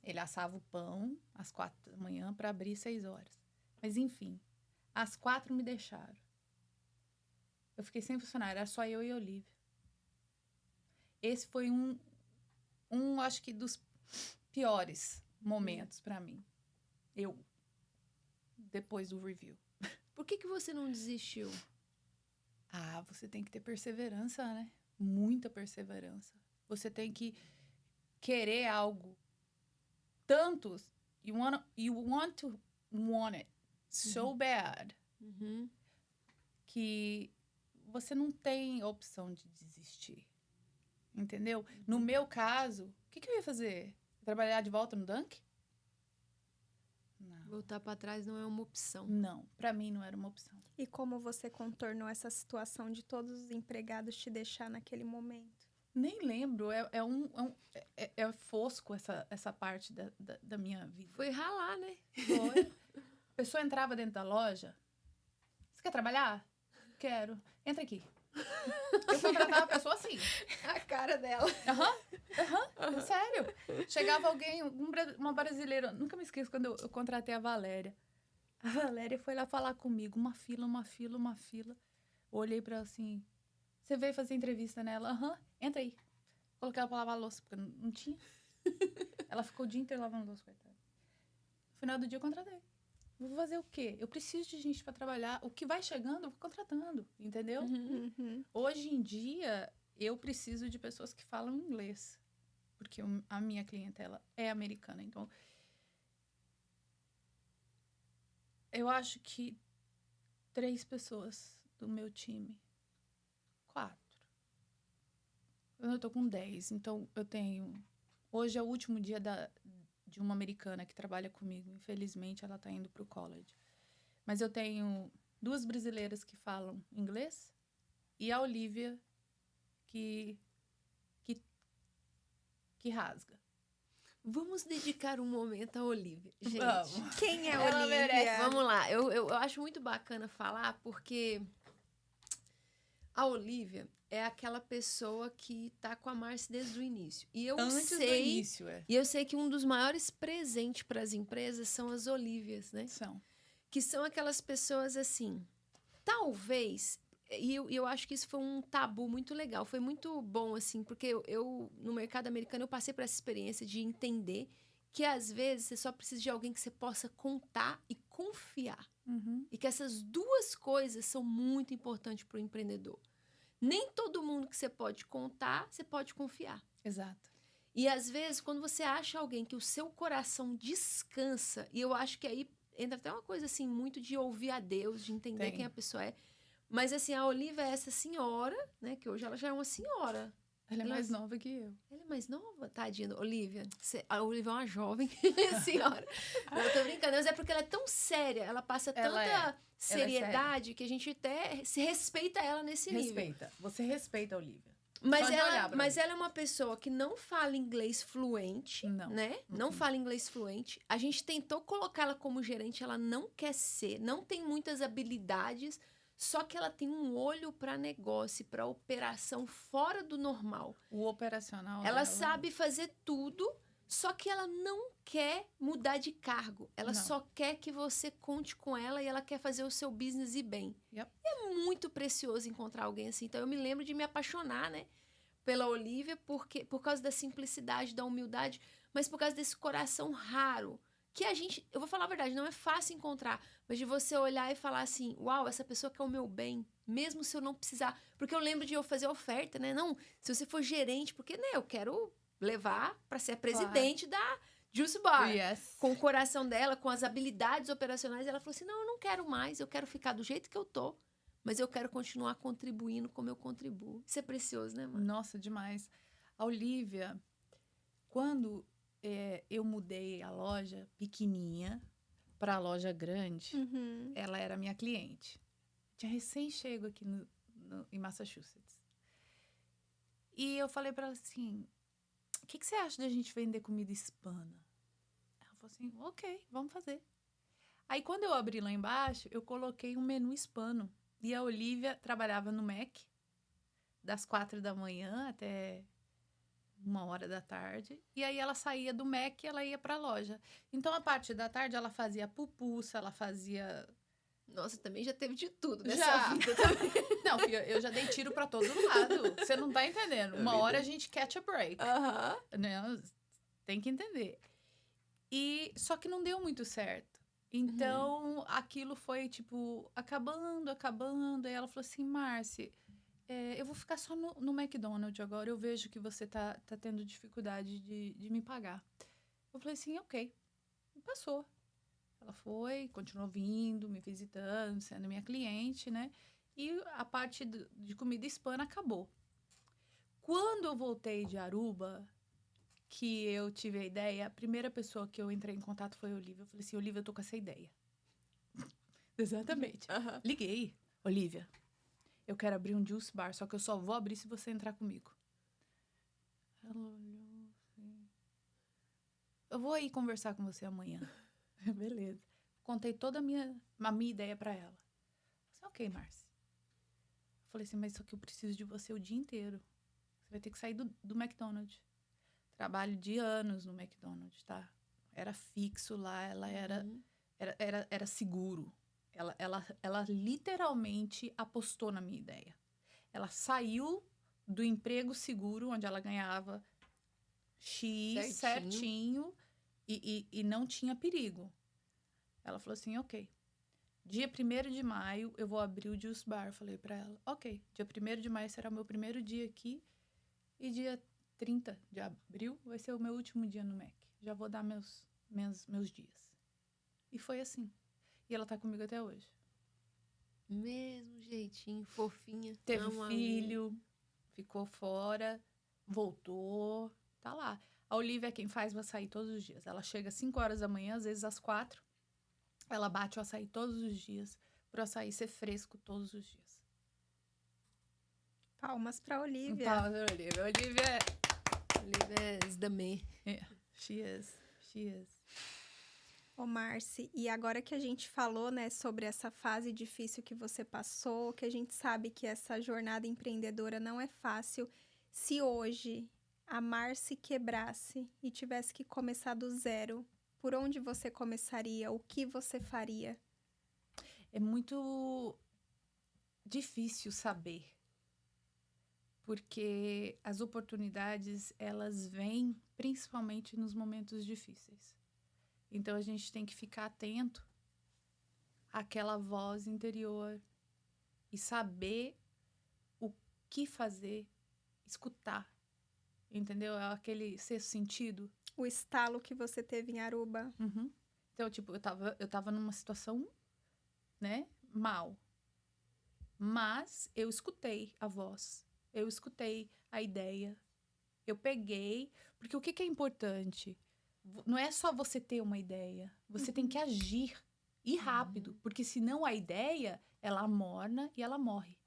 Ele assava o pão às 4 da manhã para abrir 6 horas. Mas enfim, as 4 me deixaram. Eu fiquei sem funcionário, era só eu e a Olivia. Esse foi acho que dos piores momentos para mim. Depois do review. Por que você não desistiu? Você tem que ter perseverança, né? Muita perseverança. Você tem que querer algo. Tanto, you want it so bad, que você não tem opção de desistir. Entendeu? No meu caso, o que eu ia fazer? Trabalhar de volta no Dunk? Não. Voltar para trás não é uma opção. Não, para mim não era uma opção. E como você contornou essa situação de todos os empregados te deixar naquele momento? Nem lembro, é fosco essa parte da minha vida. Foi ralar, né? Foi. A pessoa entrava dentro da loja, você quer trabalhar? Quero. Entra aqui. Eu contratava a pessoa assim. A cara dela. Sério. Chegava alguém, uma brasileira, nunca me esqueço quando eu contratei a Valéria. A Valéria foi lá falar comigo, uma fila. Eu olhei pra ela assim, você veio fazer entrevista nela? Entra aí. Coloquei ela pra lavar a louça, porque não tinha. Ela ficou o dia inteiro lavando louça, coitada. No final do dia eu contratei. Vou fazer o quê? Eu preciso de gente para trabalhar. O que vai chegando, eu vou contratando, entendeu? Hoje em dia, eu preciso de pessoas que falam inglês. Porque a minha clientela é americana. Então, eu acho que 3 pessoas do meu time. 4. Eu tô com 10. Então, eu tenho... Hoje é o último dia de uma americana que trabalha comigo. Infelizmente, ela tá indo pro college. Mas eu tenho 2 brasileiras que falam inglês, E a Olivia que rasga. Vamos dedicar um momento à Olivia, gente. Vamos. Quem é Ela Olivia? merece. Vamos lá. Eu acho muito bacana falar porque a Olivia é aquela pessoa que tá com a Márcia desde o início. E eu Antes do sei, início, e eu sei que um dos maiores presentes para as empresas são as Olívias, né? São. Que são aquelas pessoas assim, talvez, e eu acho que isso foi um tabu muito legal, foi muito bom, assim, porque eu no mercado americano, eu passei por essa experiência de entender que, às vezes, você só precisa de alguém que você possa contar e confiar. Uhum. E que essas duas coisas são muito importantes para o empreendedor. Nem todo mundo que você pode contar, você pode confiar. Exato. E, às vezes, quando você acha alguém que o seu coração descansa, e eu acho que aí entra até uma coisa, assim, muito de ouvir a Deus, de entender Tem. quem a pessoa é. Mas, assim, a Olivia é essa senhora, né? Que hoje ela já é uma senhora. Ela é mais nova que eu. Ela é mais nova? Tadinha, Olivia. A Olivia é uma jovem senhora. Não, eu tô brincando, mas é porque ela é tão séria, ela passa Ela tanta seriedade séria. que a gente até se respeita ela nesse nível. Respeita. Você respeita a Olivia. Mas Só de olhar pra mim. ela é uma pessoa que não fala inglês fluente, Não. né? Não fala inglês fluente. A gente tentou colocá-la como gerente, ela não quer ser, não tem muitas habilidades, só que ela tem um olho para negócio, para operação fora do normal. O operacional Ela dela- sabe fazer tudo, só que ela não quer mudar de cargo. Ela Não. só quer que você conte com ela e ela quer fazer o seu business ir bem. Yep. É muito precioso encontrar alguém assim. Então, eu me lembro de me apaixonar, né? Pela Olivia, por causa da simplicidade, da humildade, mas por causa desse coração raro. Que a gente, eu vou falar a verdade, não é fácil encontrar, mas de você olhar e falar assim, uau, essa pessoa quer o meu bem, mesmo se eu não precisar. Porque eu lembro de eu fazer oferta, né? Não, se você for gerente, porque, né, eu quero levar para ser a presidente da Juice Bar. Yes. Com o coração dela, com as habilidades operacionais, ela falou assim, não, eu não quero mais, eu quero ficar do jeito que eu tô, mas eu quero continuar contribuindo como eu contribuo. Isso é precioso, né, mano? Nossa, demais. A Olivia, quando eu mudei a loja pequenininha para a loja grande, Uhum. ela era minha cliente. Tinha recém-chego aqui em Massachusetts. E eu falei para ela assim, o que você acha da gente vender comida hispana? Ela falou assim, ok, vamos fazer. Aí, quando eu abri lá embaixo, eu coloquei um menu hispano. E a Olivia trabalhava no Mac, das 4 da manhã até 1h da tarde. E aí, ela saía do Mac e ela ia pra loja. Então, a parte da tarde, ela fazia pupussa, ela fazia... Nossa, também já teve de tudo nessa Já. vida também. Não, filha, eu já dei tiro pra todo lado. Você não tá entendendo. Uma hora a gente catch a break. Aham. Né? Tem que entender. E só que não deu muito certo. Então, aquilo foi, tipo, acabando. Aí ela falou assim, Márcia, eu vou ficar só no McDonald's agora. Eu vejo que você tá tendo dificuldade de me pagar. Eu falei assim, ok. E passou. Ela foi, continuou vindo, me visitando, sendo minha cliente, né? E a parte de comida hispana acabou. Quando eu voltei de Aruba, que eu tive a ideia, a primeira pessoa que eu entrei em contato foi a Olivia. Eu falei assim, Olivia, eu tô com essa ideia. Exatamente. Aham. Liguei. Olivia, eu quero abrir um juice bar, só que eu só vou abrir se você entrar comigo. Ela olhou assim. Eu vou aí conversar com você amanhã. Beleza. Contei toda a minha ideia pra ela. Eu falei, ok, Márcia. Eu falei assim, mas só que eu preciso de você o dia inteiro. Você vai ter que sair do McDonald's. Trabalho de anos no McDonald's, tá? Era fixo lá, ela era seguro. Ela literalmente apostou na minha ideia. Ela saiu do emprego seguro, onde ela ganhava X certinho e não tinha perigo. Ela falou assim, ok. Dia 1º de maio, eu vou abrir o Juice Bar. Eu falei pra ela, ok. Dia 1º de maio será o meu primeiro dia aqui. E dia 30 de abril vai ser o meu último dia no Mac. Já vou dar meus dias. E foi assim. E ela tá comigo até hoje. Mesmo jeitinho, fofinha. Teve amo a filho, ficou fora, voltou, tá lá. A Olivia é quem faz o açaí todos os dias. Ela chega às 5 horas da manhã, às vezes às 4. Ela bate o açaí todos os dias, pro açaí ser fresco todos os dias. Palmas pra Olivia. Palmas pra Olivia. Olivia is the man. Yeah, she is. She is. Ô, Marci, e agora que a gente falou, né, sobre essa fase difícil que você passou, que a gente sabe que essa jornada empreendedora não é fácil, se hoje a Marci quebrasse e tivesse que começar do zero, por onde você começaria? O que você faria? É muito difícil saber, porque as oportunidades, elas vêm principalmente nos momentos difíceis. Então, a gente tem que ficar atento àquela voz interior e saber o que fazer, escutar, entendeu? É aquele sexto sentido. O estalo que você teve em Aruba. Uhum. Então, tipo, eu tava numa situação, né, mal. Mas eu escutei a voz, eu escutei a ideia, eu peguei... Porque o que é importante? Não é só você ter uma ideia, você tem que agir e rápido, porque senão a ideia, ela amorna e ela morre.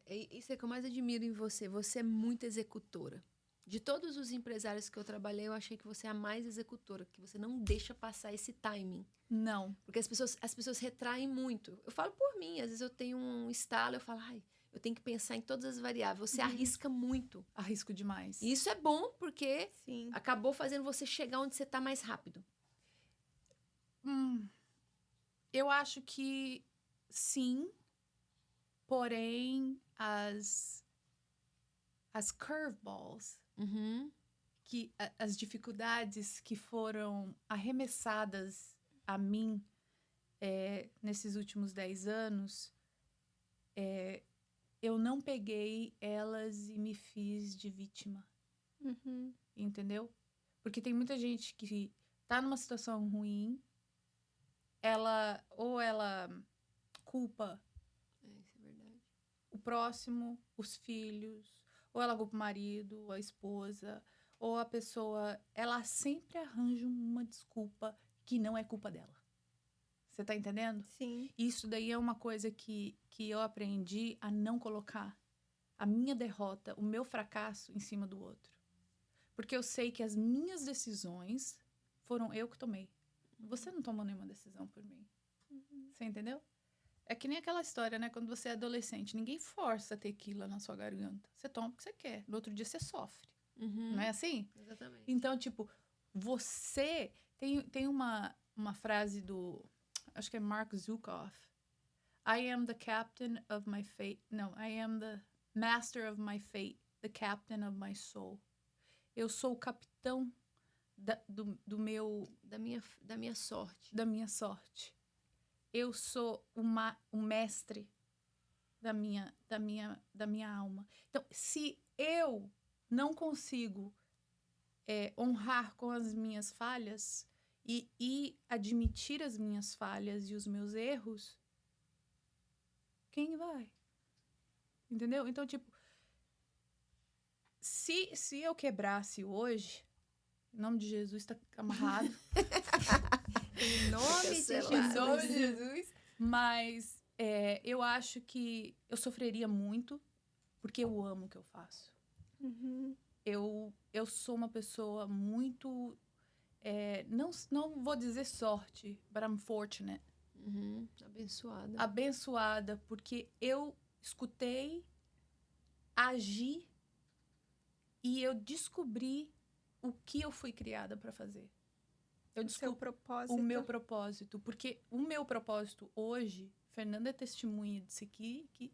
Isso é o que eu mais admiro em você. Você é muito executora. De todos os empresários que eu trabalhei, eu achei que você é a mais executora, que você não deixa passar esse timing. Não. Porque as pessoas retraem muito. Eu falo por mim, às vezes eu tenho um estalo, eu falo, ai, eu tenho que pensar em todas as variáveis. Você arrisca muito. Arrisco demais. E isso é bom, porque Sim. acabou fazendo você chegar onde você está mais rápido. Eu acho que sim, porém as curveballs, que as dificuldades que foram arremessadas a mim nesses últimos 10 anos, eu não peguei elas e me fiz de vítima. Entendeu? Porque tem muita gente que tá numa situação ruim, ela culpa Isso é verdade. o próximo, os filhos, ou ela culpa o marido, a esposa, ou a pessoa, ela sempre arranja uma desculpa que não é culpa dela. Você tá entendendo? Sim. Isso daí é uma coisa que eu aprendi a não colocar a minha derrota, o meu fracasso em cima do outro. Porque eu sei que as minhas decisões foram eu que tomei. Você não tomou nenhuma decisão por mim. Você entendeu? É que nem aquela história, né? Quando você é adolescente, ninguém força tequila na sua garganta. Você toma o que você quer. No outro dia você sofre. Não é assim? Exatamente. Então, tipo, você... Tem uma frase do... Acho que é Mark Zukoff. I am the captain of my fate. No, I am the master of my fate. The captain of my soul. Eu sou o capitão da minha sorte. Da minha sorte. Eu sou o mestre da minha alma. Então, se eu não consigo honrar com as minhas falhas e admitir as minhas falhas e os meus erros, quem vai? Entendeu? Então, tipo, se eu quebrasse hoje, em nome de Jesus, tá amarrado. Em nome de Jesus. Em nome de Jesus. Mas eu acho que eu sofreria muito, porque eu amo o que eu faço. Eu sou uma pessoa muito... não vou dizer sorte, but I'm fortunate. Abençoada. Abençoada, porque eu escutei, agi e eu descobri o que eu fui criada para fazer. Eu descobri o meu propósito. Porque o meu propósito hoje, Fernanda é testemunha disso aqui, que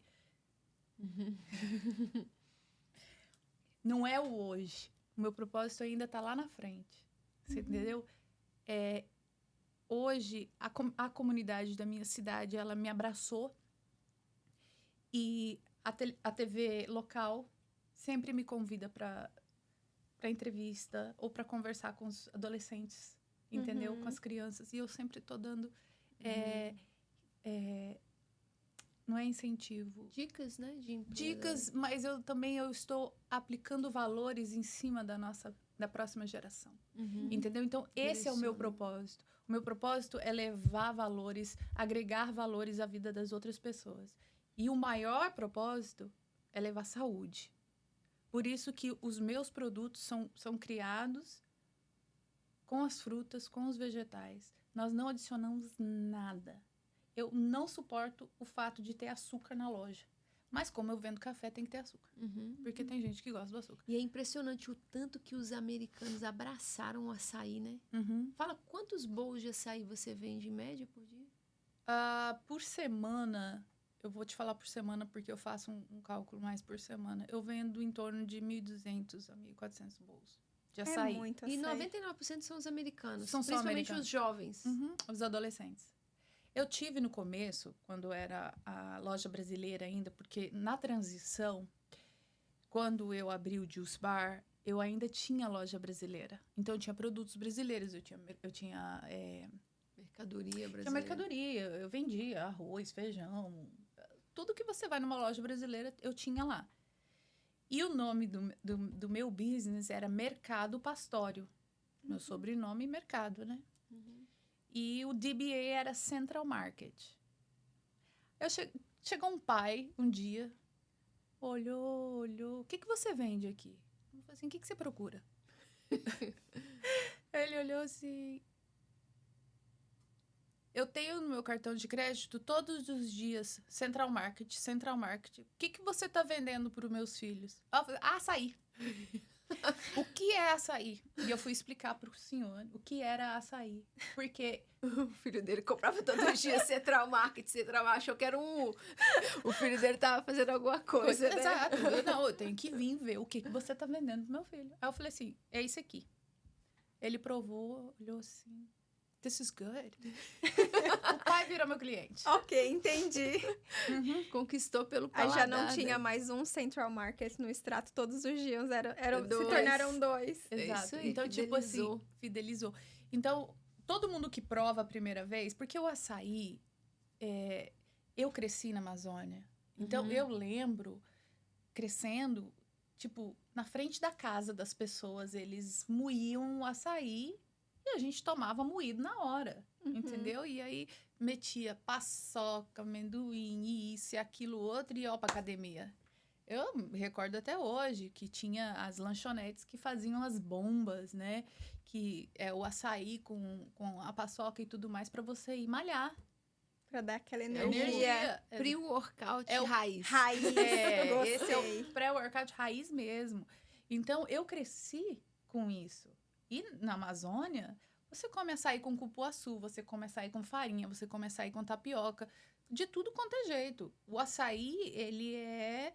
não é o hoje. O meu propósito ainda está lá na frente. Você entendeu? Hoje, a comunidade da minha cidade, ela me abraçou. E a TV local sempre me convida para entrevista ou para conversar com os adolescentes, entendeu? Com as crianças. E eu sempre tô dando... não é incentivo. Dicas, né? Dicas, mas eu estou aplicando valores em cima da próxima geração. Entendeu? Então, esse é o meu propósito. O meu propósito é levar valores, agregar valores à vida das outras pessoas. E o maior propósito é levar saúde. Por isso que os meus produtos são criados com as frutas, com os vegetais. Nós não adicionamos nada. Eu não suporto o fato de ter açúcar na loja. Mas como eu vendo café, tem que ter açúcar. Porque tem gente que gosta do açúcar. E é impressionante o tanto que os americanos abraçaram o açaí, né? Fala, quantos bowls de açaí você vende em média por dia? Por semana, eu vou te falar por semana porque eu faço um cálculo mais por semana. Eu vendo em torno de 1.200 a 1.400 bowls de açaí. É muito E açaí. 99% são os americanos. São só Principalmente americanos. os jovens. Os adolescentes. Eu tive no começo, quando era a loja brasileira ainda, porque na transição, quando eu abri o Juice Bar, eu ainda tinha loja brasileira. Então, eu tinha produtos brasileiros, eu tinha Mercadoria brasileira. tinha mercadoria, eu vendia arroz, feijão, tudo que você vai numa loja brasileira, eu tinha lá. E o nome do meu business era Mercado Pastório. Meu sobrenome, Mercado, né? E o DBA era Central Market. Chegou um pai um dia, olhou, o que você vende aqui? Eu falei assim, o que você procura? Ele olhou assim, eu tenho no meu cartão de crédito todos os dias Central Market. O que você tá vendendo para os meus filhos? Eu falei, açaí. O que é açaí? E eu fui explicar para o senhor o que era açaí. Porque O filho dele comprava todos os dias Central Market, achou que era o filho dele tava fazendo alguma coisa, né? Exato. Eu tenho que vir ver o que você tá vendendo pro meu filho. Aí eu falei assim, é isso aqui. Ele provou, olhou assim, this is good. O pai virou meu cliente. Ok, entendi. Conquistou pelo Aí paladar. já não tinha mais um Central Market no extrato todos os dias, se Dois. tornaram 2. Exato. isso aí, Então, fidelizou. tipo assim, fidelizou. Então, todo mundo que prova a primeira vez, porque o açaí, eu cresci na Amazônia. Então, eu lembro crescendo, tipo, na frente da casa das pessoas, eles moíam o açaí e a gente tomava moído na hora, entendeu? E aí metia paçoca, amendoim, isso e aquilo outro e ó pra academia. Eu me recordo até hoje que tinha as lanchonetes que faziam as bombas, né? Que é o açaí com a paçoca e tudo mais para você ir malhar. Pra dar aquela Energia. Pre-workout É o raiz. Raiz. Esse é Gostei. o pré-workout raiz mesmo. Então, eu cresci com isso. E na Amazônia, você come açaí com cupuaçu, você come açaí com farinha, você come açaí com tapioca, de tudo quanto é jeito. O açaí, ele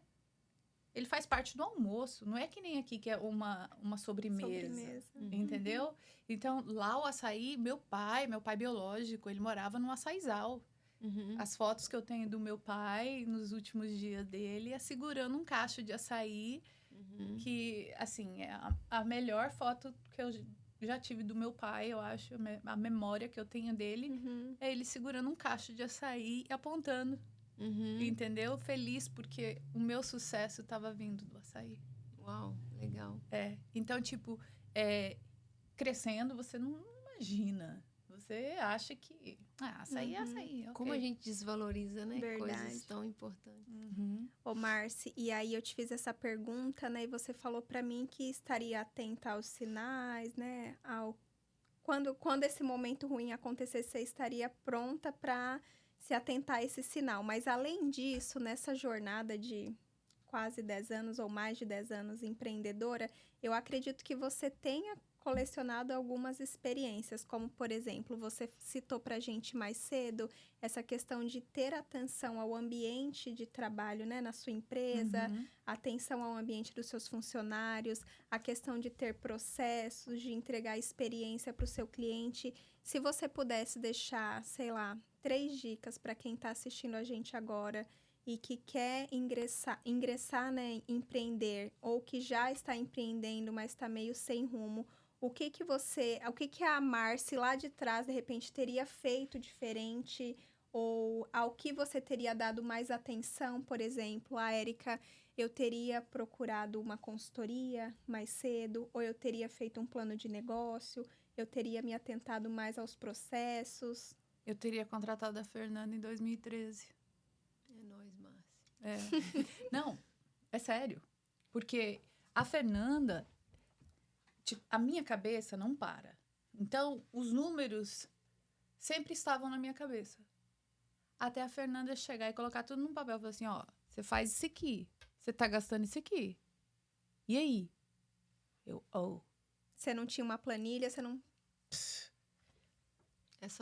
faz parte do almoço, não é que nem aqui que é uma sobremesa. Entendeu? Então, lá o açaí, meu pai biológico, ele morava num açaizal. As fotos que eu tenho do meu pai nos últimos dias dele é segurando um cacho de açaí, que, assim, é a melhor foto que eu já tive do meu pai, eu acho, a memória que eu tenho dele, é ele segurando um cacho de açaí e apontando, entendeu? Feliz porque o meu sucesso estava vindo do açaí. Uau, legal. Então, tipo, crescendo, você não imagina. Você acha que açaí é açaí. Okay. Como a gente desvaloriza, né? Verdade. Coisas tão importantes. Ô, Marci, e aí eu te fiz essa pergunta, né? E você falou pra mim que estaria atenta aos sinais, né? Quando esse momento ruim acontecesse, você estaria pronta pra se atentar a esse sinal. Mas além disso, nessa jornada de quase 10 anos ou mais de 10 anos empreendedora, eu acredito que você tenha colecionado algumas experiências, como, por exemplo, você citou pra gente mais cedo, essa questão de ter atenção ao ambiente de trabalho, né, na sua empresa, atenção ao ambiente dos seus funcionários, a questão de ter processos, de entregar experiência para o seu cliente. Se você pudesse deixar, sei lá, 3 dicas para quem está assistindo a gente agora e que quer ingressar, né, empreender, ou que já está empreendendo, mas está meio sem rumo, o que a Marci lá de trás, de repente, teria feito diferente? Ou ao que você teria dado mais atenção? Por exemplo, a Érica, eu teria procurado uma consultoria mais cedo? Ou eu teria feito um plano de negócio? Eu teria me atentado mais aos processos? Eu teria contratado a Fernanda em 2013. É nóis, Márcia. Não, É sério. Porque a Fernanda, a minha cabeça não para. Então, os números sempre estavam na minha cabeça. Até a Fernanda chegar e colocar tudo num papel. Falar assim, ó, você faz isso aqui. Você tá gastando isso aqui. E aí? Você não tinha uma planilha, você não...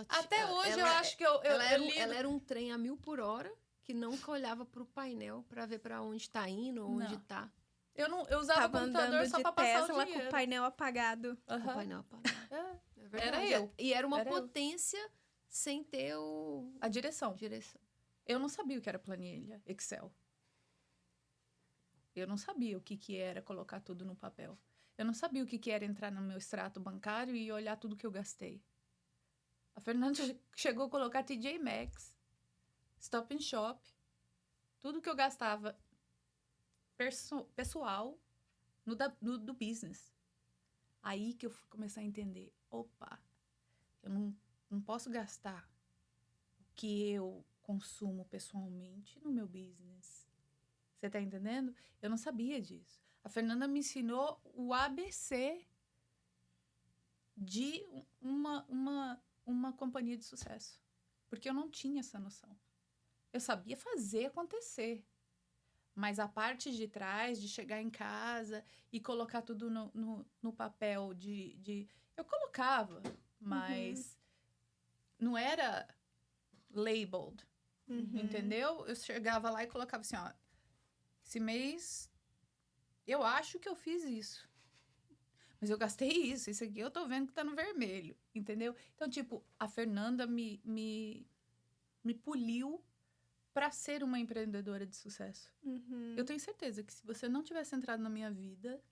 Até hoje eu acho que eu ela era um trem a 1000 por hora, que nunca olhava pro painel pra ver pra onde tá indo, onde tá. Eu usava o computador só pra passar o dinheiro. Com o painel apagado. Com o painel apagado. É verdade. Era eu. E era uma potência sem ter a direção. direção. Eu não sabia o que era planilha, Excel. Eu não sabia o que era colocar tudo no papel. Eu não sabia o que era entrar no meu extrato bancário e olhar tudo que eu gastei. A Fernanda chegou a colocar TJ Maxx, Stop and Shop, tudo que eu gastava pessoal do business. Aí que eu fui começar a entender, opa, eu não posso gastar o que eu consumo pessoalmente no meu business. Você tá entendendo? Eu não sabia disso. A Fernanda me ensinou o ABC de uma companhia de sucesso. Porque eu não tinha essa noção. Eu sabia fazer acontecer. Mas a parte de trás, de chegar em casa e colocar tudo no papel eu colocava, mas não era labeled, entendeu? Eu chegava lá e colocava assim, ó, esse mês eu acho que eu fiz isso. Mas eu gastei isso. Isso aqui eu tô vendo que tá no vermelho. Entendeu? Então, tipo, a Fernanda me poliu para ser uma empreendedora de sucesso. Eu tenho certeza que se você não tivesse entrado na minha vida,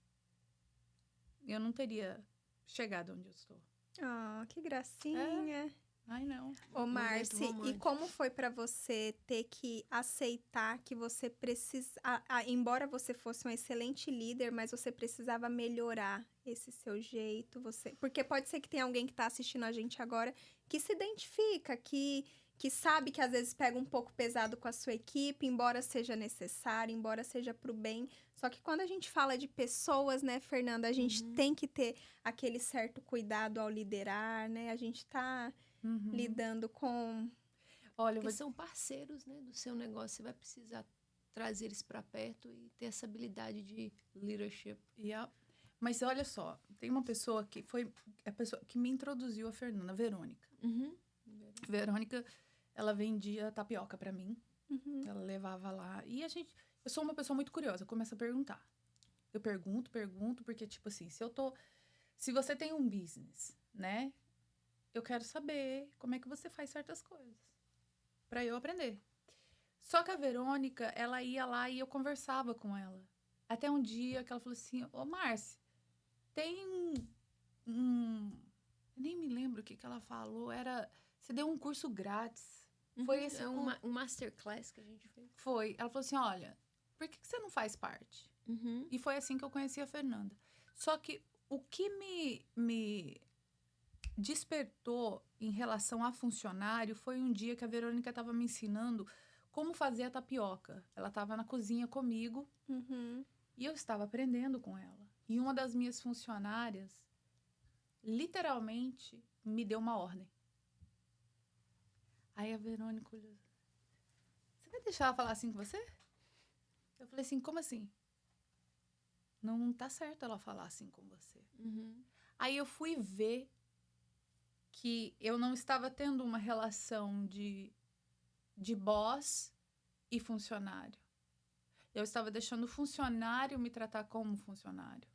eu não teria chegado onde eu estou. Ah, que gracinha. Ai, não. Ô, Marci, e como foi para você ter que aceitar que você precisa... embora você fosse um excelente líder, mas você precisava melhorar esse seu jeito, porque pode ser que tenha alguém que tá assistindo a gente agora que se identifica, que sabe que às vezes pega um pouco pesado com a sua equipe, embora seja necessário, embora seja pro bem. Só que quando a gente fala de pessoas, né, Fernanda, a gente tem que ter aquele certo cuidado ao liderar, né? A gente tá lidando com... Olha, porque são parceiros, né, do seu negócio. Você vai precisar trazer eles para perto e ter essa habilidade de leadership. Mas olha só, tem uma pessoa que foi a pessoa que me introduziu a Fernanda, a Verônica. Verônica, ela vendia tapioca para mim. Ela levava lá. E eu sou uma pessoa muito curiosa, eu começo a perguntar. Eu pergunto, porque, tipo assim, se você tem um business, né? Eu quero saber como é que você faz certas coisas. Pra eu aprender. Só que a Verônica, ela ia lá e eu conversava com ela. Até um dia que ela falou assim, ô, Márcia, tem eu nem me lembro o que ela falou. Você deu um curso grátis. Foi esse um masterclass que a gente fez. Foi. Ela falou assim, olha, por que você não faz parte? E foi assim que eu conheci a Fernanda. Só que o que me despertou em relação a funcionário foi um dia que a Verônica estava me ensinando como fazer a tapioca. Ela estava na cozinha comigo e eu estava aprendendo com ela. E uma das minhas funcionárias, literalmente, me deu uma ordem. Aí a Verônica olhou, você vai deixar ela falar assim com você? Eu falei assim, como assim? Não tá certo ela falar assim com você. Aí eu fui ver que eu não estava tendo uma relação de boss e funcionário. Eu estava deixando o funcionário me tratar como funcionário.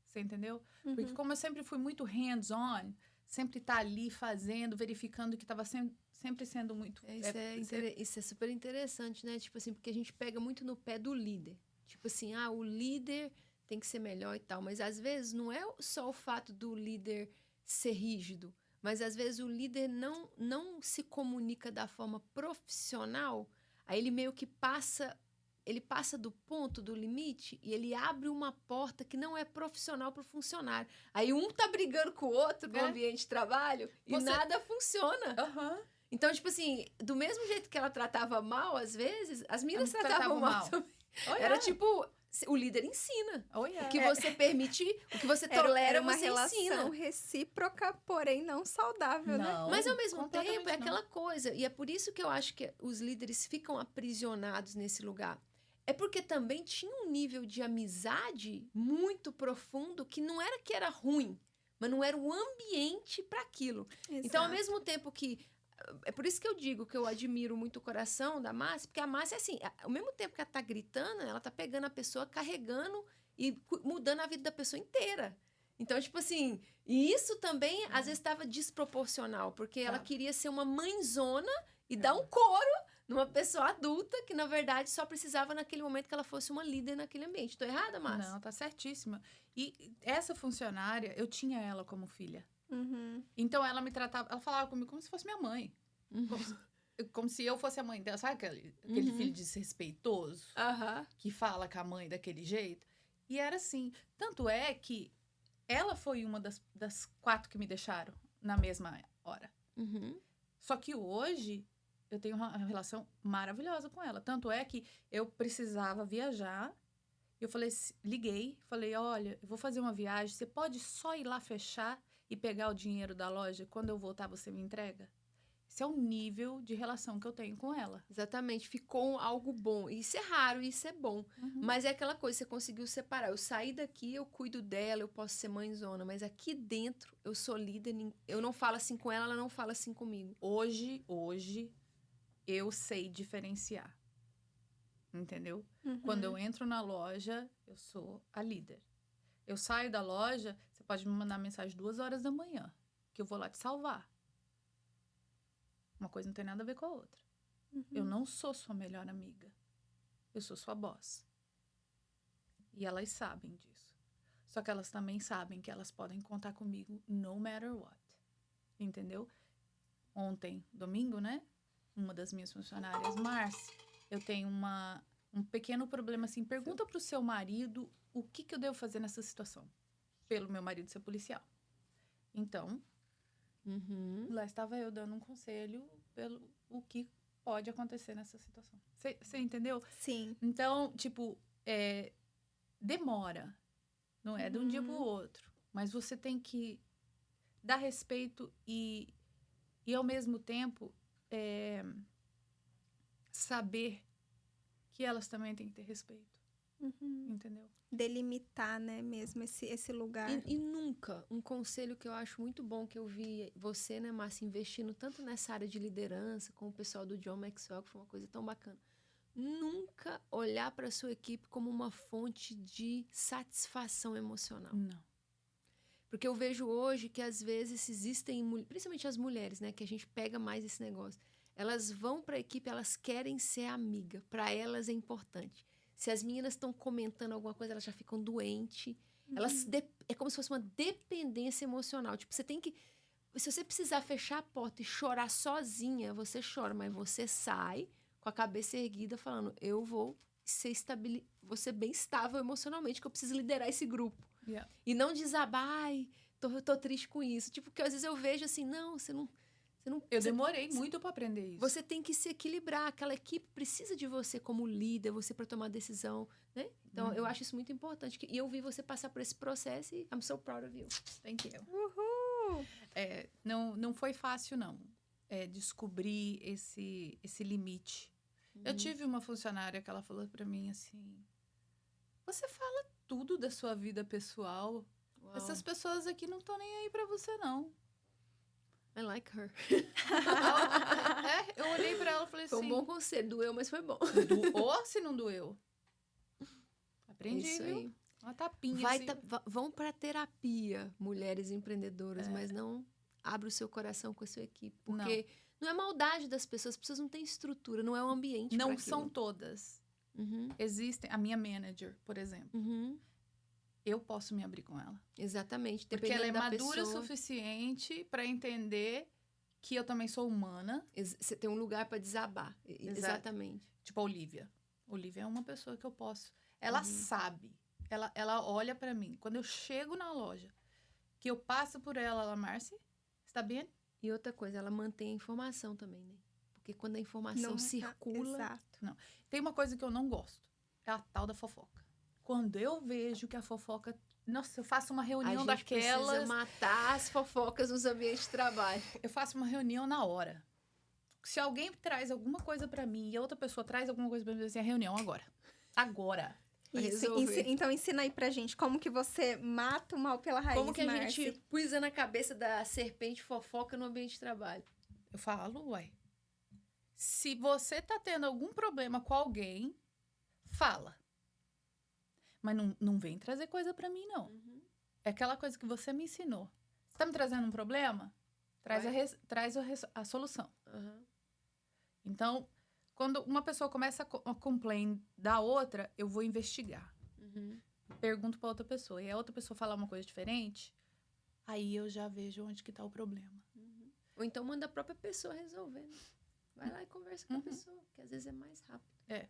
Você entendeu? Porque como eu sempre fui muito hands-on, sempre tá ali fazendo, verificando que estava sempre sendo muito... Isso é super interessante, né? Tipo assim, porque a gente pega muito no pé do líder. Tipo assim, o líder tem que ser melhor e tal. Mas às vezes não é só o fato do líder ser rígido. Mas às vezes o líder não se comunica da forma profissional. Aí ele meio que passa do ponto, do limite, e ele abre uma porta que não é profissional para o funcionário. Aí um tá brigando com o outro no ambiente de trabalho e nada funciona. Então, tipo assim, do mesmo jeito que ela tratava mal, às vezes, as meninas tratavam mal também. Era tipo, o líder ensina. Oh, yeah. O que você permite, o que você tolera, Era uma você relação ensina. recíproca, porém não saudável, né? Não, Mas ao mesmo completamente tempo é não. aquela coisa. E é por isso que eu acho que os líderes ficam aprisionados nesse lugar. É porque também tinha um nível de amizade muito profundo que não era que era ruim, mas não era o ambiente para aquilo. Então, ao Exato. mesmo tempo que. É por isso que eu digo que eu admiro muito o coração da Márcia, porque a Márcia é assim, ao mesmo tempo que ela tá gritando, ela tá pegando a pessoa, carregando e mudando a vida da pessoa inteira. Então, tipo assim, e isso também às vezes estava desproporcional, porque ela queria ser uma mãezona e dar um couro numa pessoa adulta que, na verdade, só precisava naquele momento que ela fosse uma líder naquele ambiente. Tô errada, Márcia? Não, tá certíssima. E essa funcionária, eu tinha ela como filha. Uhum. Então, ela me tratava... Ela falava comigo como se fosse minha mãe. Como se eu fosse a mãe dela. Sabe aquele filho desrespeitoso? Aham. Que fala com a mãe daquele jeito? E era assim. Tanto é que ela foi uma das 4 que me deixaram na mesma hora. Uhum. Só que hoje... eu tenho uma relação maravilhosa com ela. Tanto é que eu precisava viajar. Eu liguei, falei, olha, eu vou fazer uma viagem, você pode só ir lá fechar e pegar o dinheiro da loja? Quando eu voltar, você me entrega? Esse é o nível de relação que eu tenho com ela. Exatamente, ficou algo bom. Isso é raro, isso é bom. Mas é aquela coisa, você conseguiu separar. Eu saí daqui, eu cuido dela, eu posso ser mãezona. Mas aqui dentro, eu sou líder. Eu não falo assim com ela, ela não fala assim comigo. Hoje, eu sei diferenciar. Entendeu? Uhum. Quando eu entro na loja, eu sou a líder. Eu saio da loja, você pode me mandar mensagem 2h da manhã, que eu vou lá te salvar. Uma coisa não tem nada a ver com a outra. Uhum. Eu não sou sua melhor amiga. Eu sou sua boss. E elas sabem disso. Só que elas também sabem que elas podem contar comigo no matter what. Entendeu? Ontem, domingo, né? Uma das minhas funcionárias, Márcia, eu tenho um pequeno problema assim. Pergunta pro seu marido o que eu devo fazer nessa situação. Pelo meu marido ser policial. Então, lá estava eu dando um conselho pelo o que pode acontecer nessa situação. Você entendeu? Sim. Então, tipo, demora. Não é de um dia pro outro. Mas você tem que dar respeito e ao mesmo tempo, saber que elas também têm que ter respeito. Uhum. Entendeu? Delimitar, né, mesmo esse lugar. E nunca, um conselho que eu acho muito bom, que eu vi você, né, Márcia, investindo tanto nessa área de liderança, com o pessoal do John Maxwell, que foi uma coisa tão bacana. Nunca olhar para a sua equipe como uma fonte de satisfação emocional. Não. Porque eu vejo hoje que, às vezes, existem, principalmente as mulheres, né, que a gente pega mais esse negócio. Elas vão para a equipe, elas querem ser amiga. Para elas é importante. Se as meninas estão comentando alguma coisa, elas já ficam doentes. É como se fosse uma dependência emocional. Tipo, você tem que... Se você precisar fechar a porta e chorar sozinha, você chora. Mas você sai com a cabeça erguida falando, eu vou ser bem estável emocionalmente, que eu preciso liderar esse grupo. Yeah. E não desabar, ai, tô triste com isso. Tipo, porque às vezes eu vejo assim, não, você não... Eu demorei muito para aprender isso. Você tem que se equilibrar. Aquela equipe precisa de você como líder, você para tomar decisão, né? Então, eu acho isso muito importante. E eu vi você passar por esse processo e I'm so proud of you. Thank you. Uhul! Não foi fácil, não. Descobrir esse limite. Eu tive uma funcionária que ela falou para mim assim, você fala tudo da sua vida pessoal. Uau. Essas pessoas aqui não estão nem aí para você, não. I like her. Eu olhei pra ela e falei assim... Foi um bom conselho. Doeu, mas foi bom. Doou se não doeu? Aprendi, Isso viu? aí. Uma tapinha, assim. Vão pra terapia, mulheres empreendedoras, É. mas não abra o seu coração com a sua equipe. Porque não é maldade das pessoas. As pessoas não têm estrutura, não é um ambiente Não pra aquilo. são todas. Uhum, Existem... A minha manager, por exemplo. uhum. Eu posso me abrir com ela. Exatamente. Porque ela é dependendo da madura o pessoa, suficiente pra entender que eu também sou humana. você tem um lugar pra desabar. Exatamente. Tipo a Olivia. Olivia é uma pessoa que eu posso... Ela sabe. Ela olha pra mim. Quando eu chego na loja, que eu passo por ela, Márcia, está bem? E outra coisa, ela mantém a informação também, né? Porque quando a informação circula... Exato. Tem uma coisa que eu não gosto. É a tal da fofoca. quando eu vejo que a fofoca... Nossa, eu faço uma A reunião gente daquelas... precisa matar as fofocas nos ambientes de trabalho. Eu faço uma reunião na hora. Se alguém traz alguma coisa pra mim e a outra pessoa traz alguma coisa pra mim, eu digo assim, a reunião agora. Agora. Pra Isso, resolver. então ensina aí pra gente como que você mata o mal pela raiz, Como que a Márcia. gente pisa na cabeça da serpente fofoca no ambiente de trabalho? Eu falo, uai. Se você tá tendo algum problema com alguém, fala. Mas não vem trazer coisa pra mim, não. É aquela coisa que você me ensinou. Você tá me trazendo um problema? Traz a solução. Uhum. Então, quando uma pessoa começa a complain da outra, eu vou investigar. Uhum. Pergunto pra outra pessoa. E a outra pessoa falar uma coisa diferente, aí eu já vejo onde que tá o problema. Uhum. Ou então manda a própria pessoa resolver. Né? Vai lá e conversa com a Uhum. pessoa, que às vezes é mais rápido.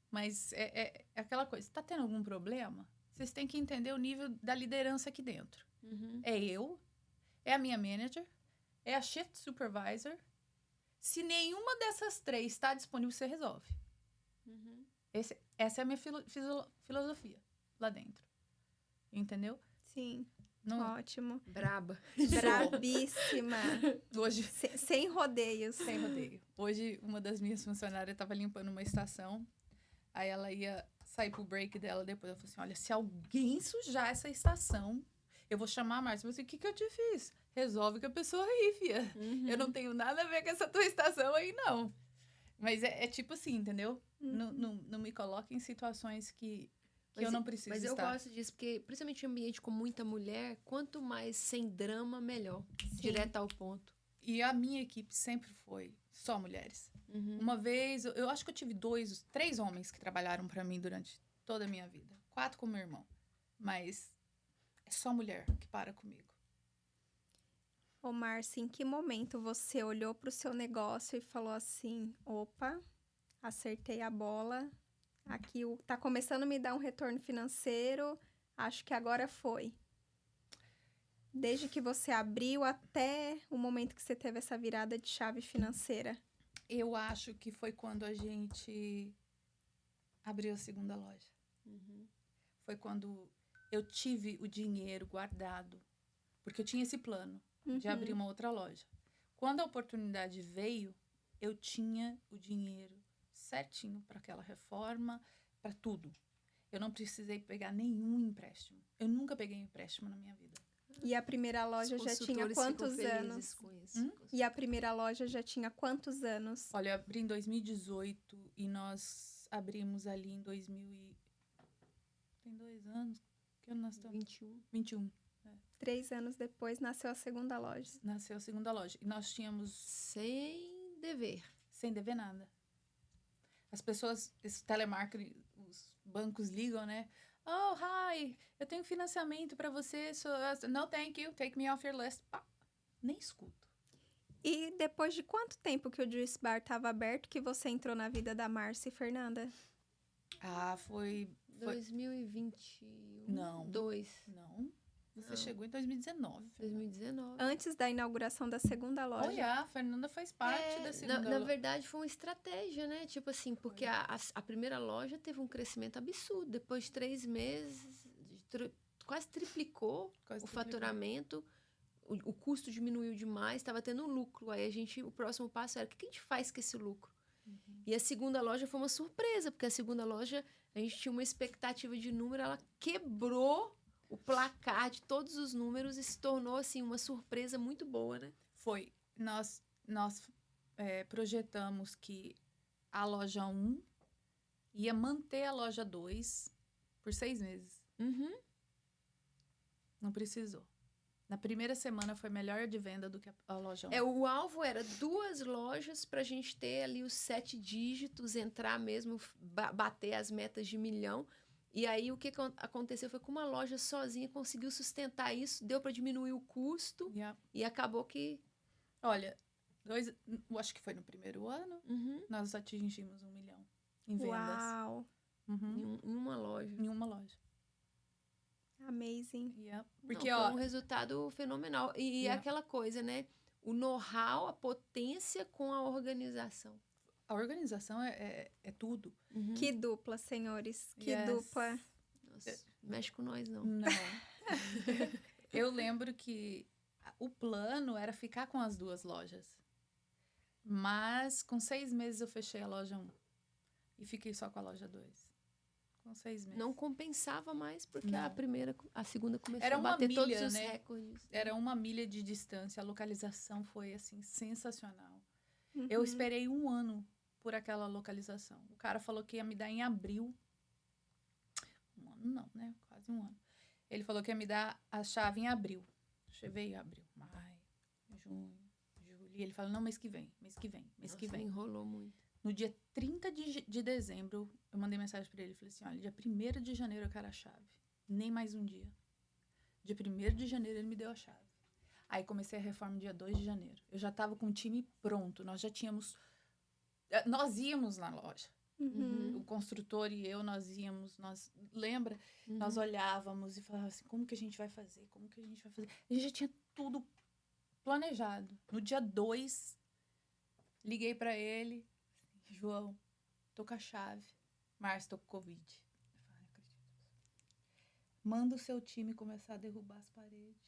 Mas é aquela coisa. Tá tendo algum problema? Vocês têm que entender o nível da liderança aqui dentro. Uhum. É eu, é a minha manager, é a shift supervisor. Se nenhuma dessas três está disponível, você resolve. Uhum. Essa é a minha filosofia lá dentro. Entendeu? Sim, Não, ótimo. Braba. Brabíssima. hoje, Sem rodeios. sem rodeio. Hoje, uma das minhas funcionárias estava limpando uma estação. Aí ela ia sair pro break dela depois. Ela falou assim, olha, se alguém sujar essa estação, eu vou chamar a Márcia. Eu falei assim, o que eu te fiz? Resolve com a pessoa aí, fia. Uhum. Eu não tenho nada a ver com essa tua estação aí, não. Mas é tipo assim, entendeu? Não me coloque em situações que eu não preciso Mas estar. eu gosto disso, porque principalmente em ambiente com muita mulher, quanto mais sem drama, melhor. Sim. Direto ao ponto. E a minha equipe sempre foi só mulheres. Uhum. Uma vez, eu acho que eu tive 3 homens que trabalharam pra mim durante toda a minha vida. 4 com meu irmão. Mas é só mulher que para comigo. Ô, Márcia, em que momento você olhou pro seu negócio e falou assim, opa, acertei a bola, aqui tá começando a me dar um retorno financeiro, acho que agora foi. Desde que você abriu até o momento que você teve essa virada de chave financeira. Eu acho que foi quando a gente abriu a segunda loja. Uhum. Foi quando eu tive o dinheiro guardado. Porque eu tinha esse plano de abrir uma outra loja. Quando a oportunidade veio, eu tinha o dinheiro certinho para aquela reforma, para tudo. Eu não precisei pegar nenhum empréstimo. Eu nunca peguei empréstimo na minha vida. E a primeira loja Os já tinha consultores quantos ficam felizes anos? com isso. E a primeira loja já tinha quantos anos? Olha, eu abri em 2018 e nós abrimos ali em 2000 e... Tem 2 anos? Que ano nós estamos? 21. 21. 3 anos depois nasceu a segunda loja. Nasceu a segunda loja. E nós tínhamos Sem dever. sem dever nada. As pessoas, esse telemarketing, os bancos ligam, né? Oh, hi, eu tenho financiamento para você. No, thank you. Take me off your list. Pá, nem escuto. E depois de quanto tempo que o Juice Bar estava aberto que você entrou na vida da Márcia e Fernanda? Ah, foi... 2021. Não. 2. Não. Você Não. chegou em 2019. 2019. Antes da inauguração da segunda loja. Olha, a Fernanda faz parte da segunda na loja. verdade, foi uma estratégia, né? Tipo assim, porque a primeira loja teve um crescimento absurdo. Depois de 3 meses, quase triplicou Quase o triplicou. faturamento. O custo diminuiu demais, estava tendo lucro. Aí o próximo passo era, o que a gente faz com esse lucro? E a segunda loja foi uma surpresa, porque a segunda loja, a gente tinha uma expectativa de número, ela quebrou o placar de todos os números e se tornou, assim, uma surpresa muito boa, né? Foi. Nós projetamos que a loja 1 ia manter a loja 2 por 6 meses. Uhum. Não precisou. Na primeira semana foi melhor de venda do que a loja 1. O alvo era 2 lojas pra gente ter ali os 7 dígitos, entrar mesmo, bater as metas de 1 milhão. E aí, o que aconteceu foi que uma loja sozinha conseguiu sustentar isso, deu para diminuir o custo e acabou que... Olha, eu acho que foi no primeiro ano, nós atingimos 1 milhão em vendas. Uau! Em uma loja. Em uma loja. Amazing. Porque, foi um resultado fenomenal. E aquela coisa, né? O know-how, a potência com a organização. A organização é tudo. Que dupla, senhores. Que dupla. Nossa, mexe com nós, não. Não. Eu lembro que o plano era ficar com as 2 lojas. Mas com 6 meses eu fechei a loja 1. E fiquei só com a loja 2. Com 6 meses. Não compensava mais, porque Não. a segunda começou Era a uma bater todos milha, os né? recordes. Era 1 milha de distância. A localização foi, assim, sensacional. Uhum. Eu esperei 1 ano por aquela localização. O cara falou que ia me dar em abril. 1 ano não, né? Quase 1 ano. Ele falou que ia me dar a chave em abril. Veio em abril, maio, junho, julho. E ele falou, não, mês que vem, mês que vem, mês que Nossa, vem. enrolou muito. No dia 30 de dezembro, eu mandei mensagem pra ele. Falei assim, olha, dia 1º de janeiro eu quero a chave. Nem mais um dia. Dia 1º de janeiro ele me deu a chave. Aí comecei a reforma dia 2 de janeiro. Eu já tava com o time pronto. Nós já tínhamos... Nós íamos na loja. Uhum. O construtor e eu, nós íamos... Lembra? Uhum. Nós olhávamos e falávamos assim, como que a gente vai fazer? Como que a gente vai fazer? A gente já tinha tudo planejado. No dia 2, liguei pra ele. João, tô com a chave. Márcio, tô com Covid. Eu falei, não acredito. Manda o seu time começar a derrubar as paredes.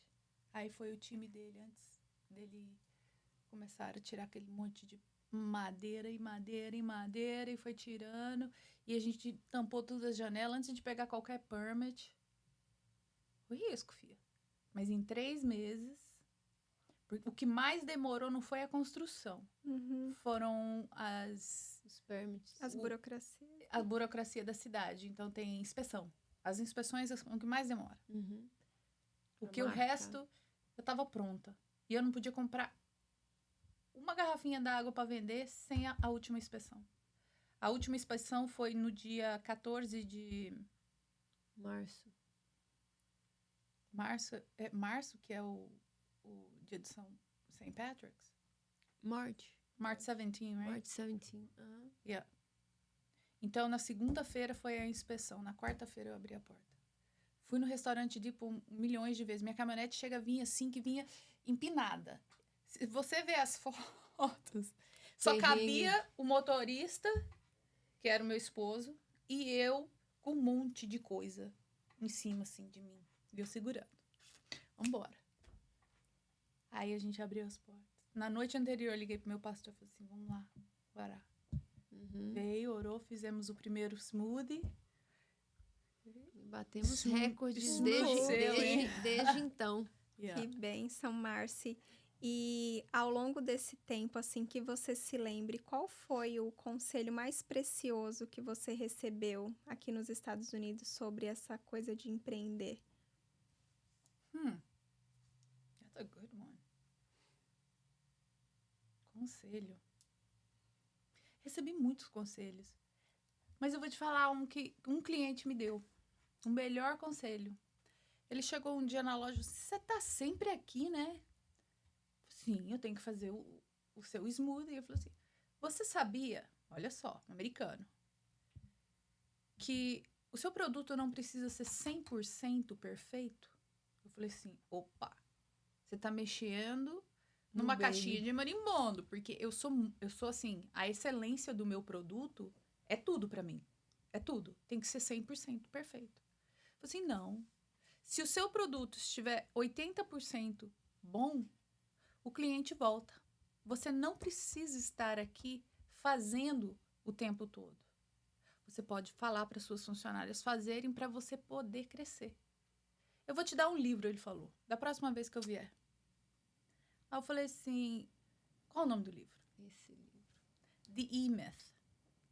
Aí foi o time dele, antes dele começar a tirar aquele monte de madeira e madeira e madeira, e foi tirando. E a gente tampou todas as janelas antes de pegar qualquer permit. Foi risco, filha. Mas em 3 meses, o que mais demorou não foi a construção. Uhum. Foram Os permits. As burocracias. a burocracia da cidade. Então tem inspeção. As inspeções são o que mais demora. Uhum. O Pra que o marcar. resto, eu tava pronta. E eu não podia comprar uma garrafinha d'água para vender sem a última inspeção. A última inspeção foi no dia 14 de Março. março. É março, que é o dia de St. Patrick's? March. March 17, right? March 17. Aham. Yeah. Então, na segunda-feira foi a inspeção. Na quarta-feira eu abri a porta. Fui no restaurante tipo milhões de vezes. Minha caminhonete vinha assim, que vinha empinada. Se você ver as fotos, só Perrengue. cabia o motorista, que era o meu esposo, e eu com um monte de coisa em cima, assim, de mim. E eu segurando. Vambora. Aí a gente abriu as portas. Na noite anterior, eu liguei pro meu pastor e falei assim, vamos lá, orar. Uhum. Veio, orou, fizemos o primeiro smoothie. Batemos Isso- recordes isso desde, nasceu, hein? desde então. Yeah. Que bênção, Marci. E ao longo desse tempo, assim, que você se lembre, qual foi o conselho mais precioso que você recebeu aqui nos Estados Unidos sobre essa coisa de empreender? That's a good one. Conselho. Recebi muitos conselhos. Mas eu vou te falar um que um cliente me deu. O melhor conselho. Ele chegou um dia na loja, você tá sempre aqui, né? Sim, eu tenho que fazer o seu smoothie. Eu falei assim, você sabia, olha só, americano, que o seu produto não precisa ser 100% perfeito? Eu falei assim, opa, você tá mexendo numa No caixinha baby. de marimbondo, porque eu sou assim, a excelência do meu produto é tudo pra mim. É tudo. Tem que ser 100% perfeito. Eu falei assim, não. Se o seu produto estiver 80% bom, o cliente volta. Você não precisa estar aqui fazendo o tempo todo. Você pode falar para suas funcionárias fazerem para você poder crescer. Eu vou te dar um livro, ele falou, da próxima vez que eu vier. Aí eu falei assim, qual o nome do livro? Esse livro. The E-Myth.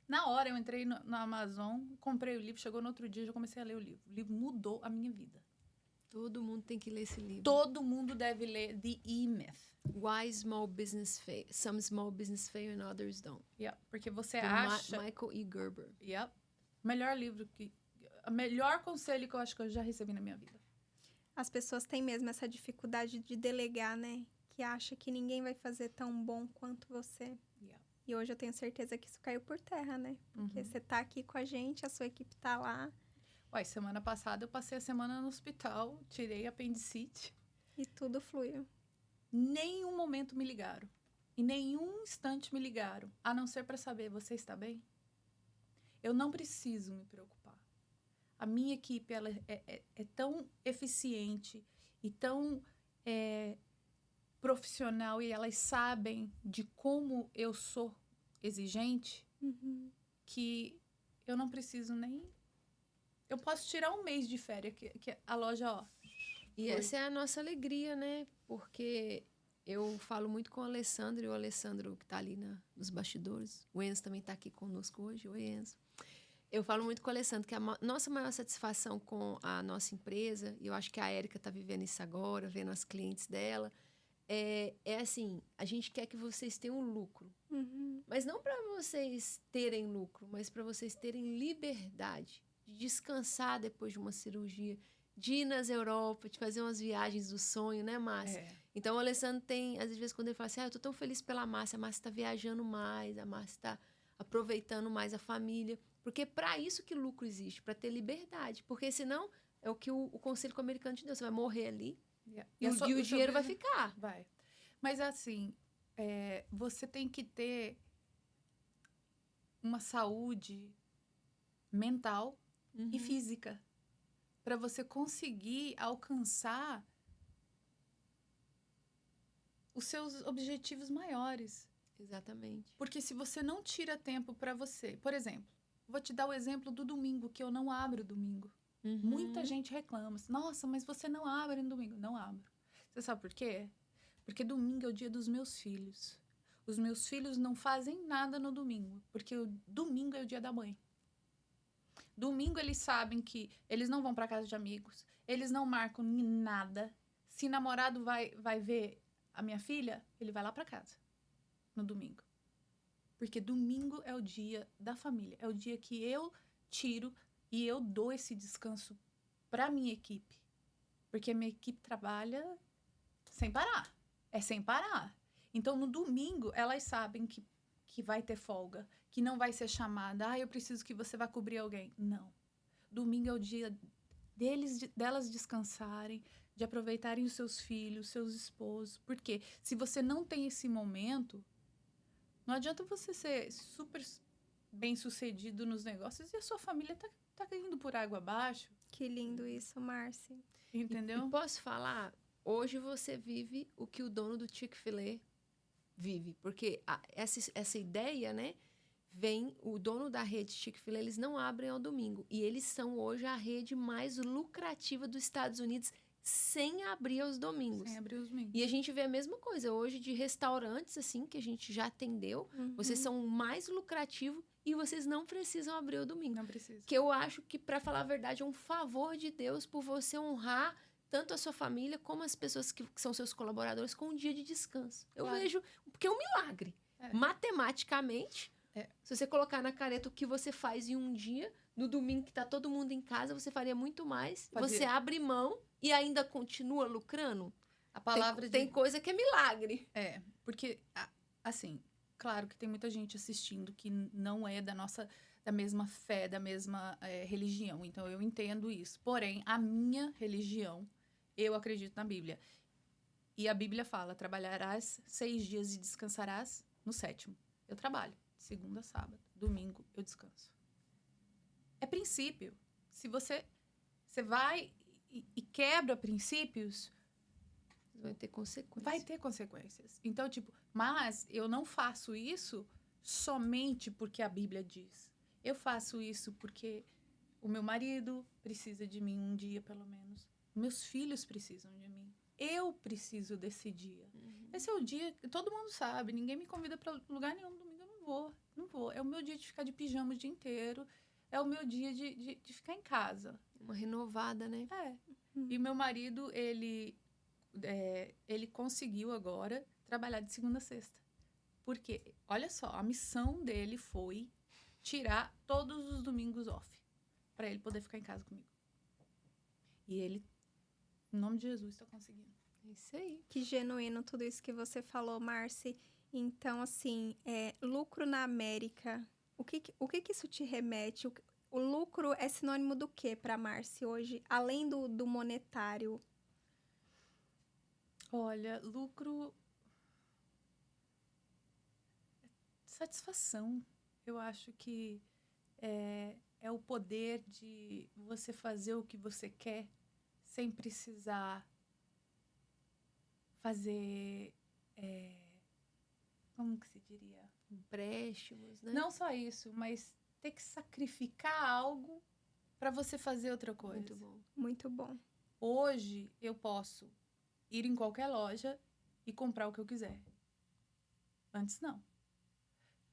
Na hora eu entrei na Amazon, comprei o livro, chegou no outro dia, já comecei a ler o livro. O livro mudou a minha vida. Todo mundo tem que ler esse livro. Todo mundo deve ler The E-Myth. Why small business fail? Some small business fail and others don't. Yeah, porque você Do acha... Michael E. Gerber. Yep. Melhor livro que... O melhor conselho que eu acho que eu já recebi na minha vida. As pessoas têm mesmo essa dificuldade de delegar, né? Que acha que ninguém vai fazer tão bom quanto você. Yeah. E hoje eu tenho certeza que isso caiu por terra, né? Porque Uhum. você tá aqui com a gente, a sua equipe tá lá Uai, semana passada eu passei a semana no hospital, tirei apendicite. e tudo fluiu. Nenhum momento me ligaram. Em nenhum instante me ligaram. A não ser para saber, você está bem? Eu não preciso me preocupar. a minha equipe ela é tão eficiente e tão profissional e elas sabem de como eu sou exigente que eu não preciso nem... Eu posso tirar um mês de férias, que a loja, ó... E essa é a nossa alegria, né? Porque eu falo muito com o Alessandro, e o Alessandro que está ali nos bastidores. O Enzo também está aqui conosco hoje. Oi, Enzo. Eu falo muito com o Alessandro que a nossa maior satisfação com a nossa empresa, e eu acho que a Érica está vivendo isso agora, vendo as clientes dela, é assim, a gente quer que vocês tenham lucro. Mas não para vocês terem lucro, mas para vocês terem liberdade de descansar depois de uma cirurgia, de ir nas Europa, de fazer umas viagens do sonho, né, Márcia? Então, o Alessandro tem, às vezes, quando ele fala assim, eu tô tão feliz pela Márcia, a Márcia tá viajando mais, a Márcia tá aproveitando mais a família, porque é para isso que lucro existe, para ter liberdade, porque senão é o que o Conselho Americano te deu, você vai morrer ali e o dinheiro vai ficar. Vai. Mas, assim, você tem que ter uma saúde mental e física para você conseguir alcançar os seus objetivos maiores. Exatamente. Porque se você não tira tempo para você... Por exemplo, vou te dar o exemplo do domingo, que eu não abro domingo. Muita gente reclama. Nossa, mas você não abre no domingo. Não abro. Você sabe por quê? Porque domingo é o dia dos meus filhos. Os meus filhos não fazem nada no domingo, porque o domingo é o dia da mãe. Domingo eles sabem que eles não vão para casa de amigos, eles não marcam nada. Se namorado vai ver a minha filha, ele vai lá para casa no domingo. Porque domingo é o dia da família, é o dia que eu tiro e eu dou esse descanso para minha equipe. Porque a minha equipe trabalha sem parar. É sem parar. Então, no domingo, elas sabem que vai ter folga, que não vai ser chamada. Eu preciso que você vá cobrir alguém. Não. Domingo é o dia delas descansarem, de aproveitarem os seus filhos, seus esposos. Porque se você não tem esse momento, não adianta você ser super bem-sucedido nos negócios e a sua família tá indo por água abaixo. Que lindo isso, Márcia. Entendeu? E posso falar, hoje você vive o que o dono do Chick-fil-A vive. Porque essa ideia, né, vem, o dono da rede Chick-fil-A, eles não abrem ao domingo. E eles são hoje a rede mais lucrativa dos Estados Unidos sem abrir aos domingos. Sem abrir os domingos. E a gente vê a mesma coisa hoje de restaurantes, assim, que a gente já atendeu. Vocês são mais lucrativos e vocês não precisam abrir o domingo. Não precisa. Que eu acho que, para falar a verdade, é um favor de Deus por você honrar tanto a sua família como as pessoas que são seus colaboradores com um dia de descanso. Eu vejo, porque é um milagre. Matematicamente, se você colocar na caneta o que você faz em um dia, no domingo que tá todo mundo em casa, você faria muito mais. Você abre mão e ainda continua lucrando. A palavra tem coisa que é milagre. Porque, assim, claro que tem muita gente assistindo que não é da mesma fé, da mesma religião. Então, eu entendo isso. Porém, a minha religião, eu acredito na Bíblia. E a Bíblia fala, trabalharás 6 dias e descansarás no 7º. Eu trabalho, segunda a sábado. Domingo, eu descanso. É princípio. Se você vai e quebra princípios... Vai ter consequências. Vai ter consequências. Então, mas eu não faço isso somente porque a Bíblia diz. Eu faço isso porque o meu marido precisa de mim um dia, pelo menos. Meus filhos precisam de mim. Eu preciso desse dia. Esse é o dia que todo mundo sabe. Ninguém me convida para lugar nenhum. Domingo eu não vou. É o meu dia de ficar de pijama o dia inteiro. É o meu dia de ficar em casa. Uma renovada, né? E meu marido, ele conseguiu agora trabalhar de segunda a sexta. Porque, olha só, a missão dele foi tirar todos os domingos off. Para ele poder ficar em casa comigo. E ele, em nome de Jesus, está conseguindo. É isso aí. Que genuíno tudo isso que você falou, Marci. Então, assim, lucro na América, o que isso te remete? O lucro é sinônimo do que para Marci hoje, além do monetário? Olha, lucro... satisfação. Eu acho que é o poder de você fazer o que você quer sem precisar fazer, como que se diria? Empréstimos, né? Não só isso, mas ter que sacrificar algo para você fazer outra coisa. Muito bom. Muito bom. Hoje, eu posso ir em qualquer loja e comprar o que eu quiser. Antes, não.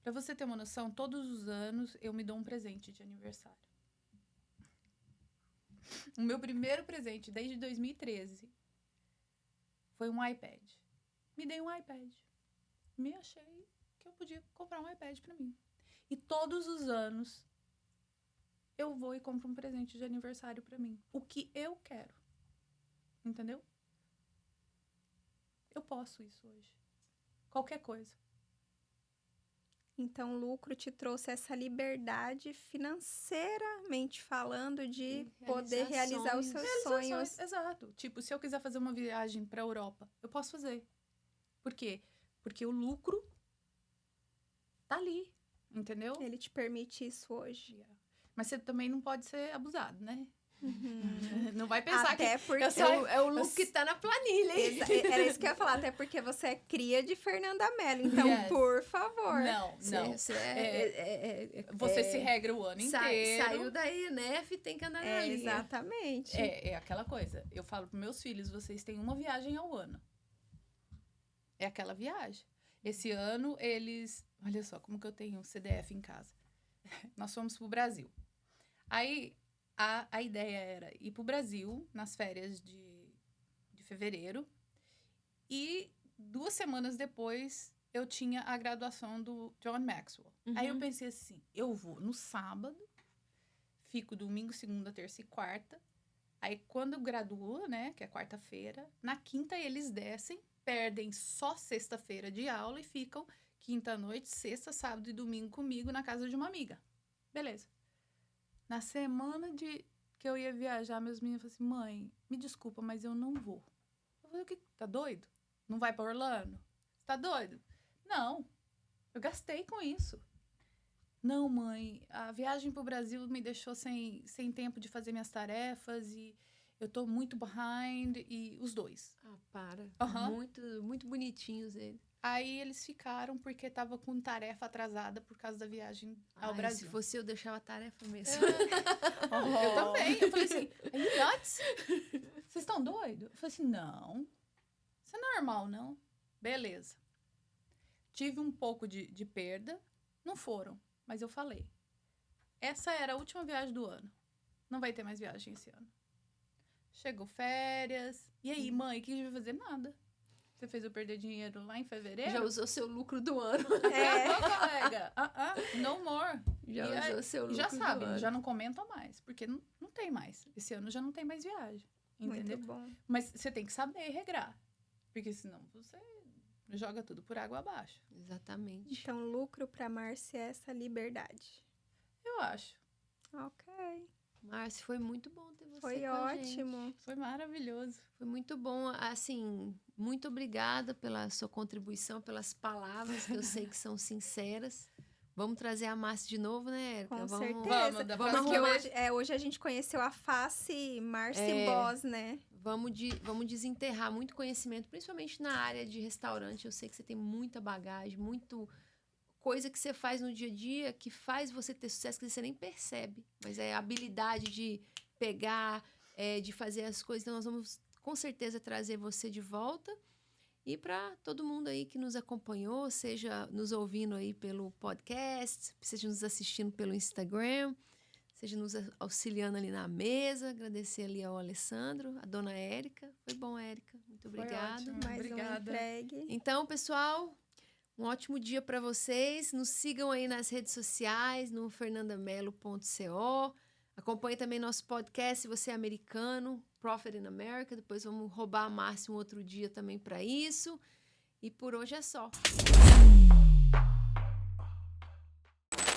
Para você ter uma noção, todos os anos eu me dou um presente de aniversário. O meu primeiro presente, desde 2013, foi um iPad. Me dei um iPad. Me achei que eu podia comprar um iPad para mim. E todos os anos, eu vou e compro um presente de aniversário para mim. O que eu quero. Entendeu? Eu posso isso hoje. Qualquer coisa. Então, o lucro te trouxe essa liberdade financeiramente falando de poder realizar os seus sonhos. Exato. Tipo, se eu quiser fazer uma viagem para a Europa, eu posso fazer. Por quê? Porque o lucro tá ali, entendeu? Ele te permite isso hoje. Mas você também não pode ser abusado, né? Uhum. Não vai pensar até que... porque É o look que tá na planilha, hein? Era isso que eu ia falar, até porque você é cria de Fernanda Mello. Então, Yes. por favor. Não. Você se regra o ano inteiro. Saiu daí, né? Tem que andar na linha. Exatamente. É aquela coisa. Eu falo pros meus filhos, vocês têm uma viagem ao ano. É aquela viagem. Esse ano, eles... Olha só, como que eu tenho um CDF em casa. Nós fomos pro Brasil. Aí, a ideia era ir pro Brasil nas férias de fevereiro. E 2 semanas depois, eu tinha a graduação do John Maxwell. Uhum. Aí eu pensei assim, eu vou no sábado, fico domingo, segunda, terça e quarta. Aí quando eu graduo, né, que é quarta-feira, na quinta eles descem, perdem só sexta-feira de aula e ficam quinta-noite, sexta, sábado e domingo comigo na casa de uma amiga. Beleza. Na semana que eu ia viajar, meus meninos falaram assim, mãe, me desculpa, mas eu não vou. Eu falei, o que? Tá doido? Não vai pra Orlando? Você tá doido? Não. Eu gastei com isso. Não, mãe, a viagem pro Brasil me deixou sem tempo de fazer minhas tarefas e eu tô muito behind, e os dois. Ah, para. Uhum. Muito bonitinhos eles. Aí eles ficaram porque tava com tarefa atrasada por causa da viagem ao Brasil. Se fosse eu, deixava a tarefa mesmo. Eu também. Eu falei assim, are you nuts? Vocês estão doidos? Eu falei assim, não. Isso é normal, não? Beleza. Tive um pouco de perda. Não foram, mas eu falei. Essa era a última viagem do ano. Não vai ter mais viagem esse ano. Chegou férias. E aí, mãe, o que a gente vai fazer? Nada. Você fez eu perder dinheiro lá em fevereiro? Já usou seu lucro do ano. Colega. No more. Já usou seu lucro já do sabe, ano. já não comenta mais. Porque não tem mais. Esse ano já não tem mais viagem. Entendeu? Muito bom. Mas você tem que saber regrar. Porque senão você joga tudo por água abaixo. Exatamente. Então, lucro para Márcia é essa liberdade. Eu acho. Ok. Márcia, foi muito bom ter você Foi com a gente. ótimo. Foi maravilhoso. Foi muito bom. Assim, muito obrigada pela sua contribuição, pelas palavras que eu sei que são sinceras. Vamos trazer a Márcia de novo, né, Érica? Com Vamos, certeza. da vamos Porque arrumar- hoje a gente conheceu a face Márcia Boss, né? Vamos desenterrar muito conhecimento, principalmente na área de restaurante. Eu sei que você tem muita bagagem, muito coisa que você faz no dia a dia que faz você ter sucesso que você nem percebe. Mas é a habilidade de pegar, de fazer as coisas. Então, nós vamos, com certeza, trazer você de volta. E para todo mundo aí que nos acompanhou, seja nos ouvindo aí pelo podcast, seja nos assistindo pelo Instagram, seja nos auxiliando ali na mesa. Agradecer ali ao Alessandro, a dona Érica. Foi bom, Érica. Muito obrigada. ótimo. Mais um Obrigada. entregue. Então, pessoal, um ótimo dia para vocês. Nos sigam aí nas redes sociais, no fernandamelo.co. Acompanhe também nosso podcast, se você é americano, Profit in America. Depois vamos roubar a Márcia um outro dia também para isso. E por hoje é só.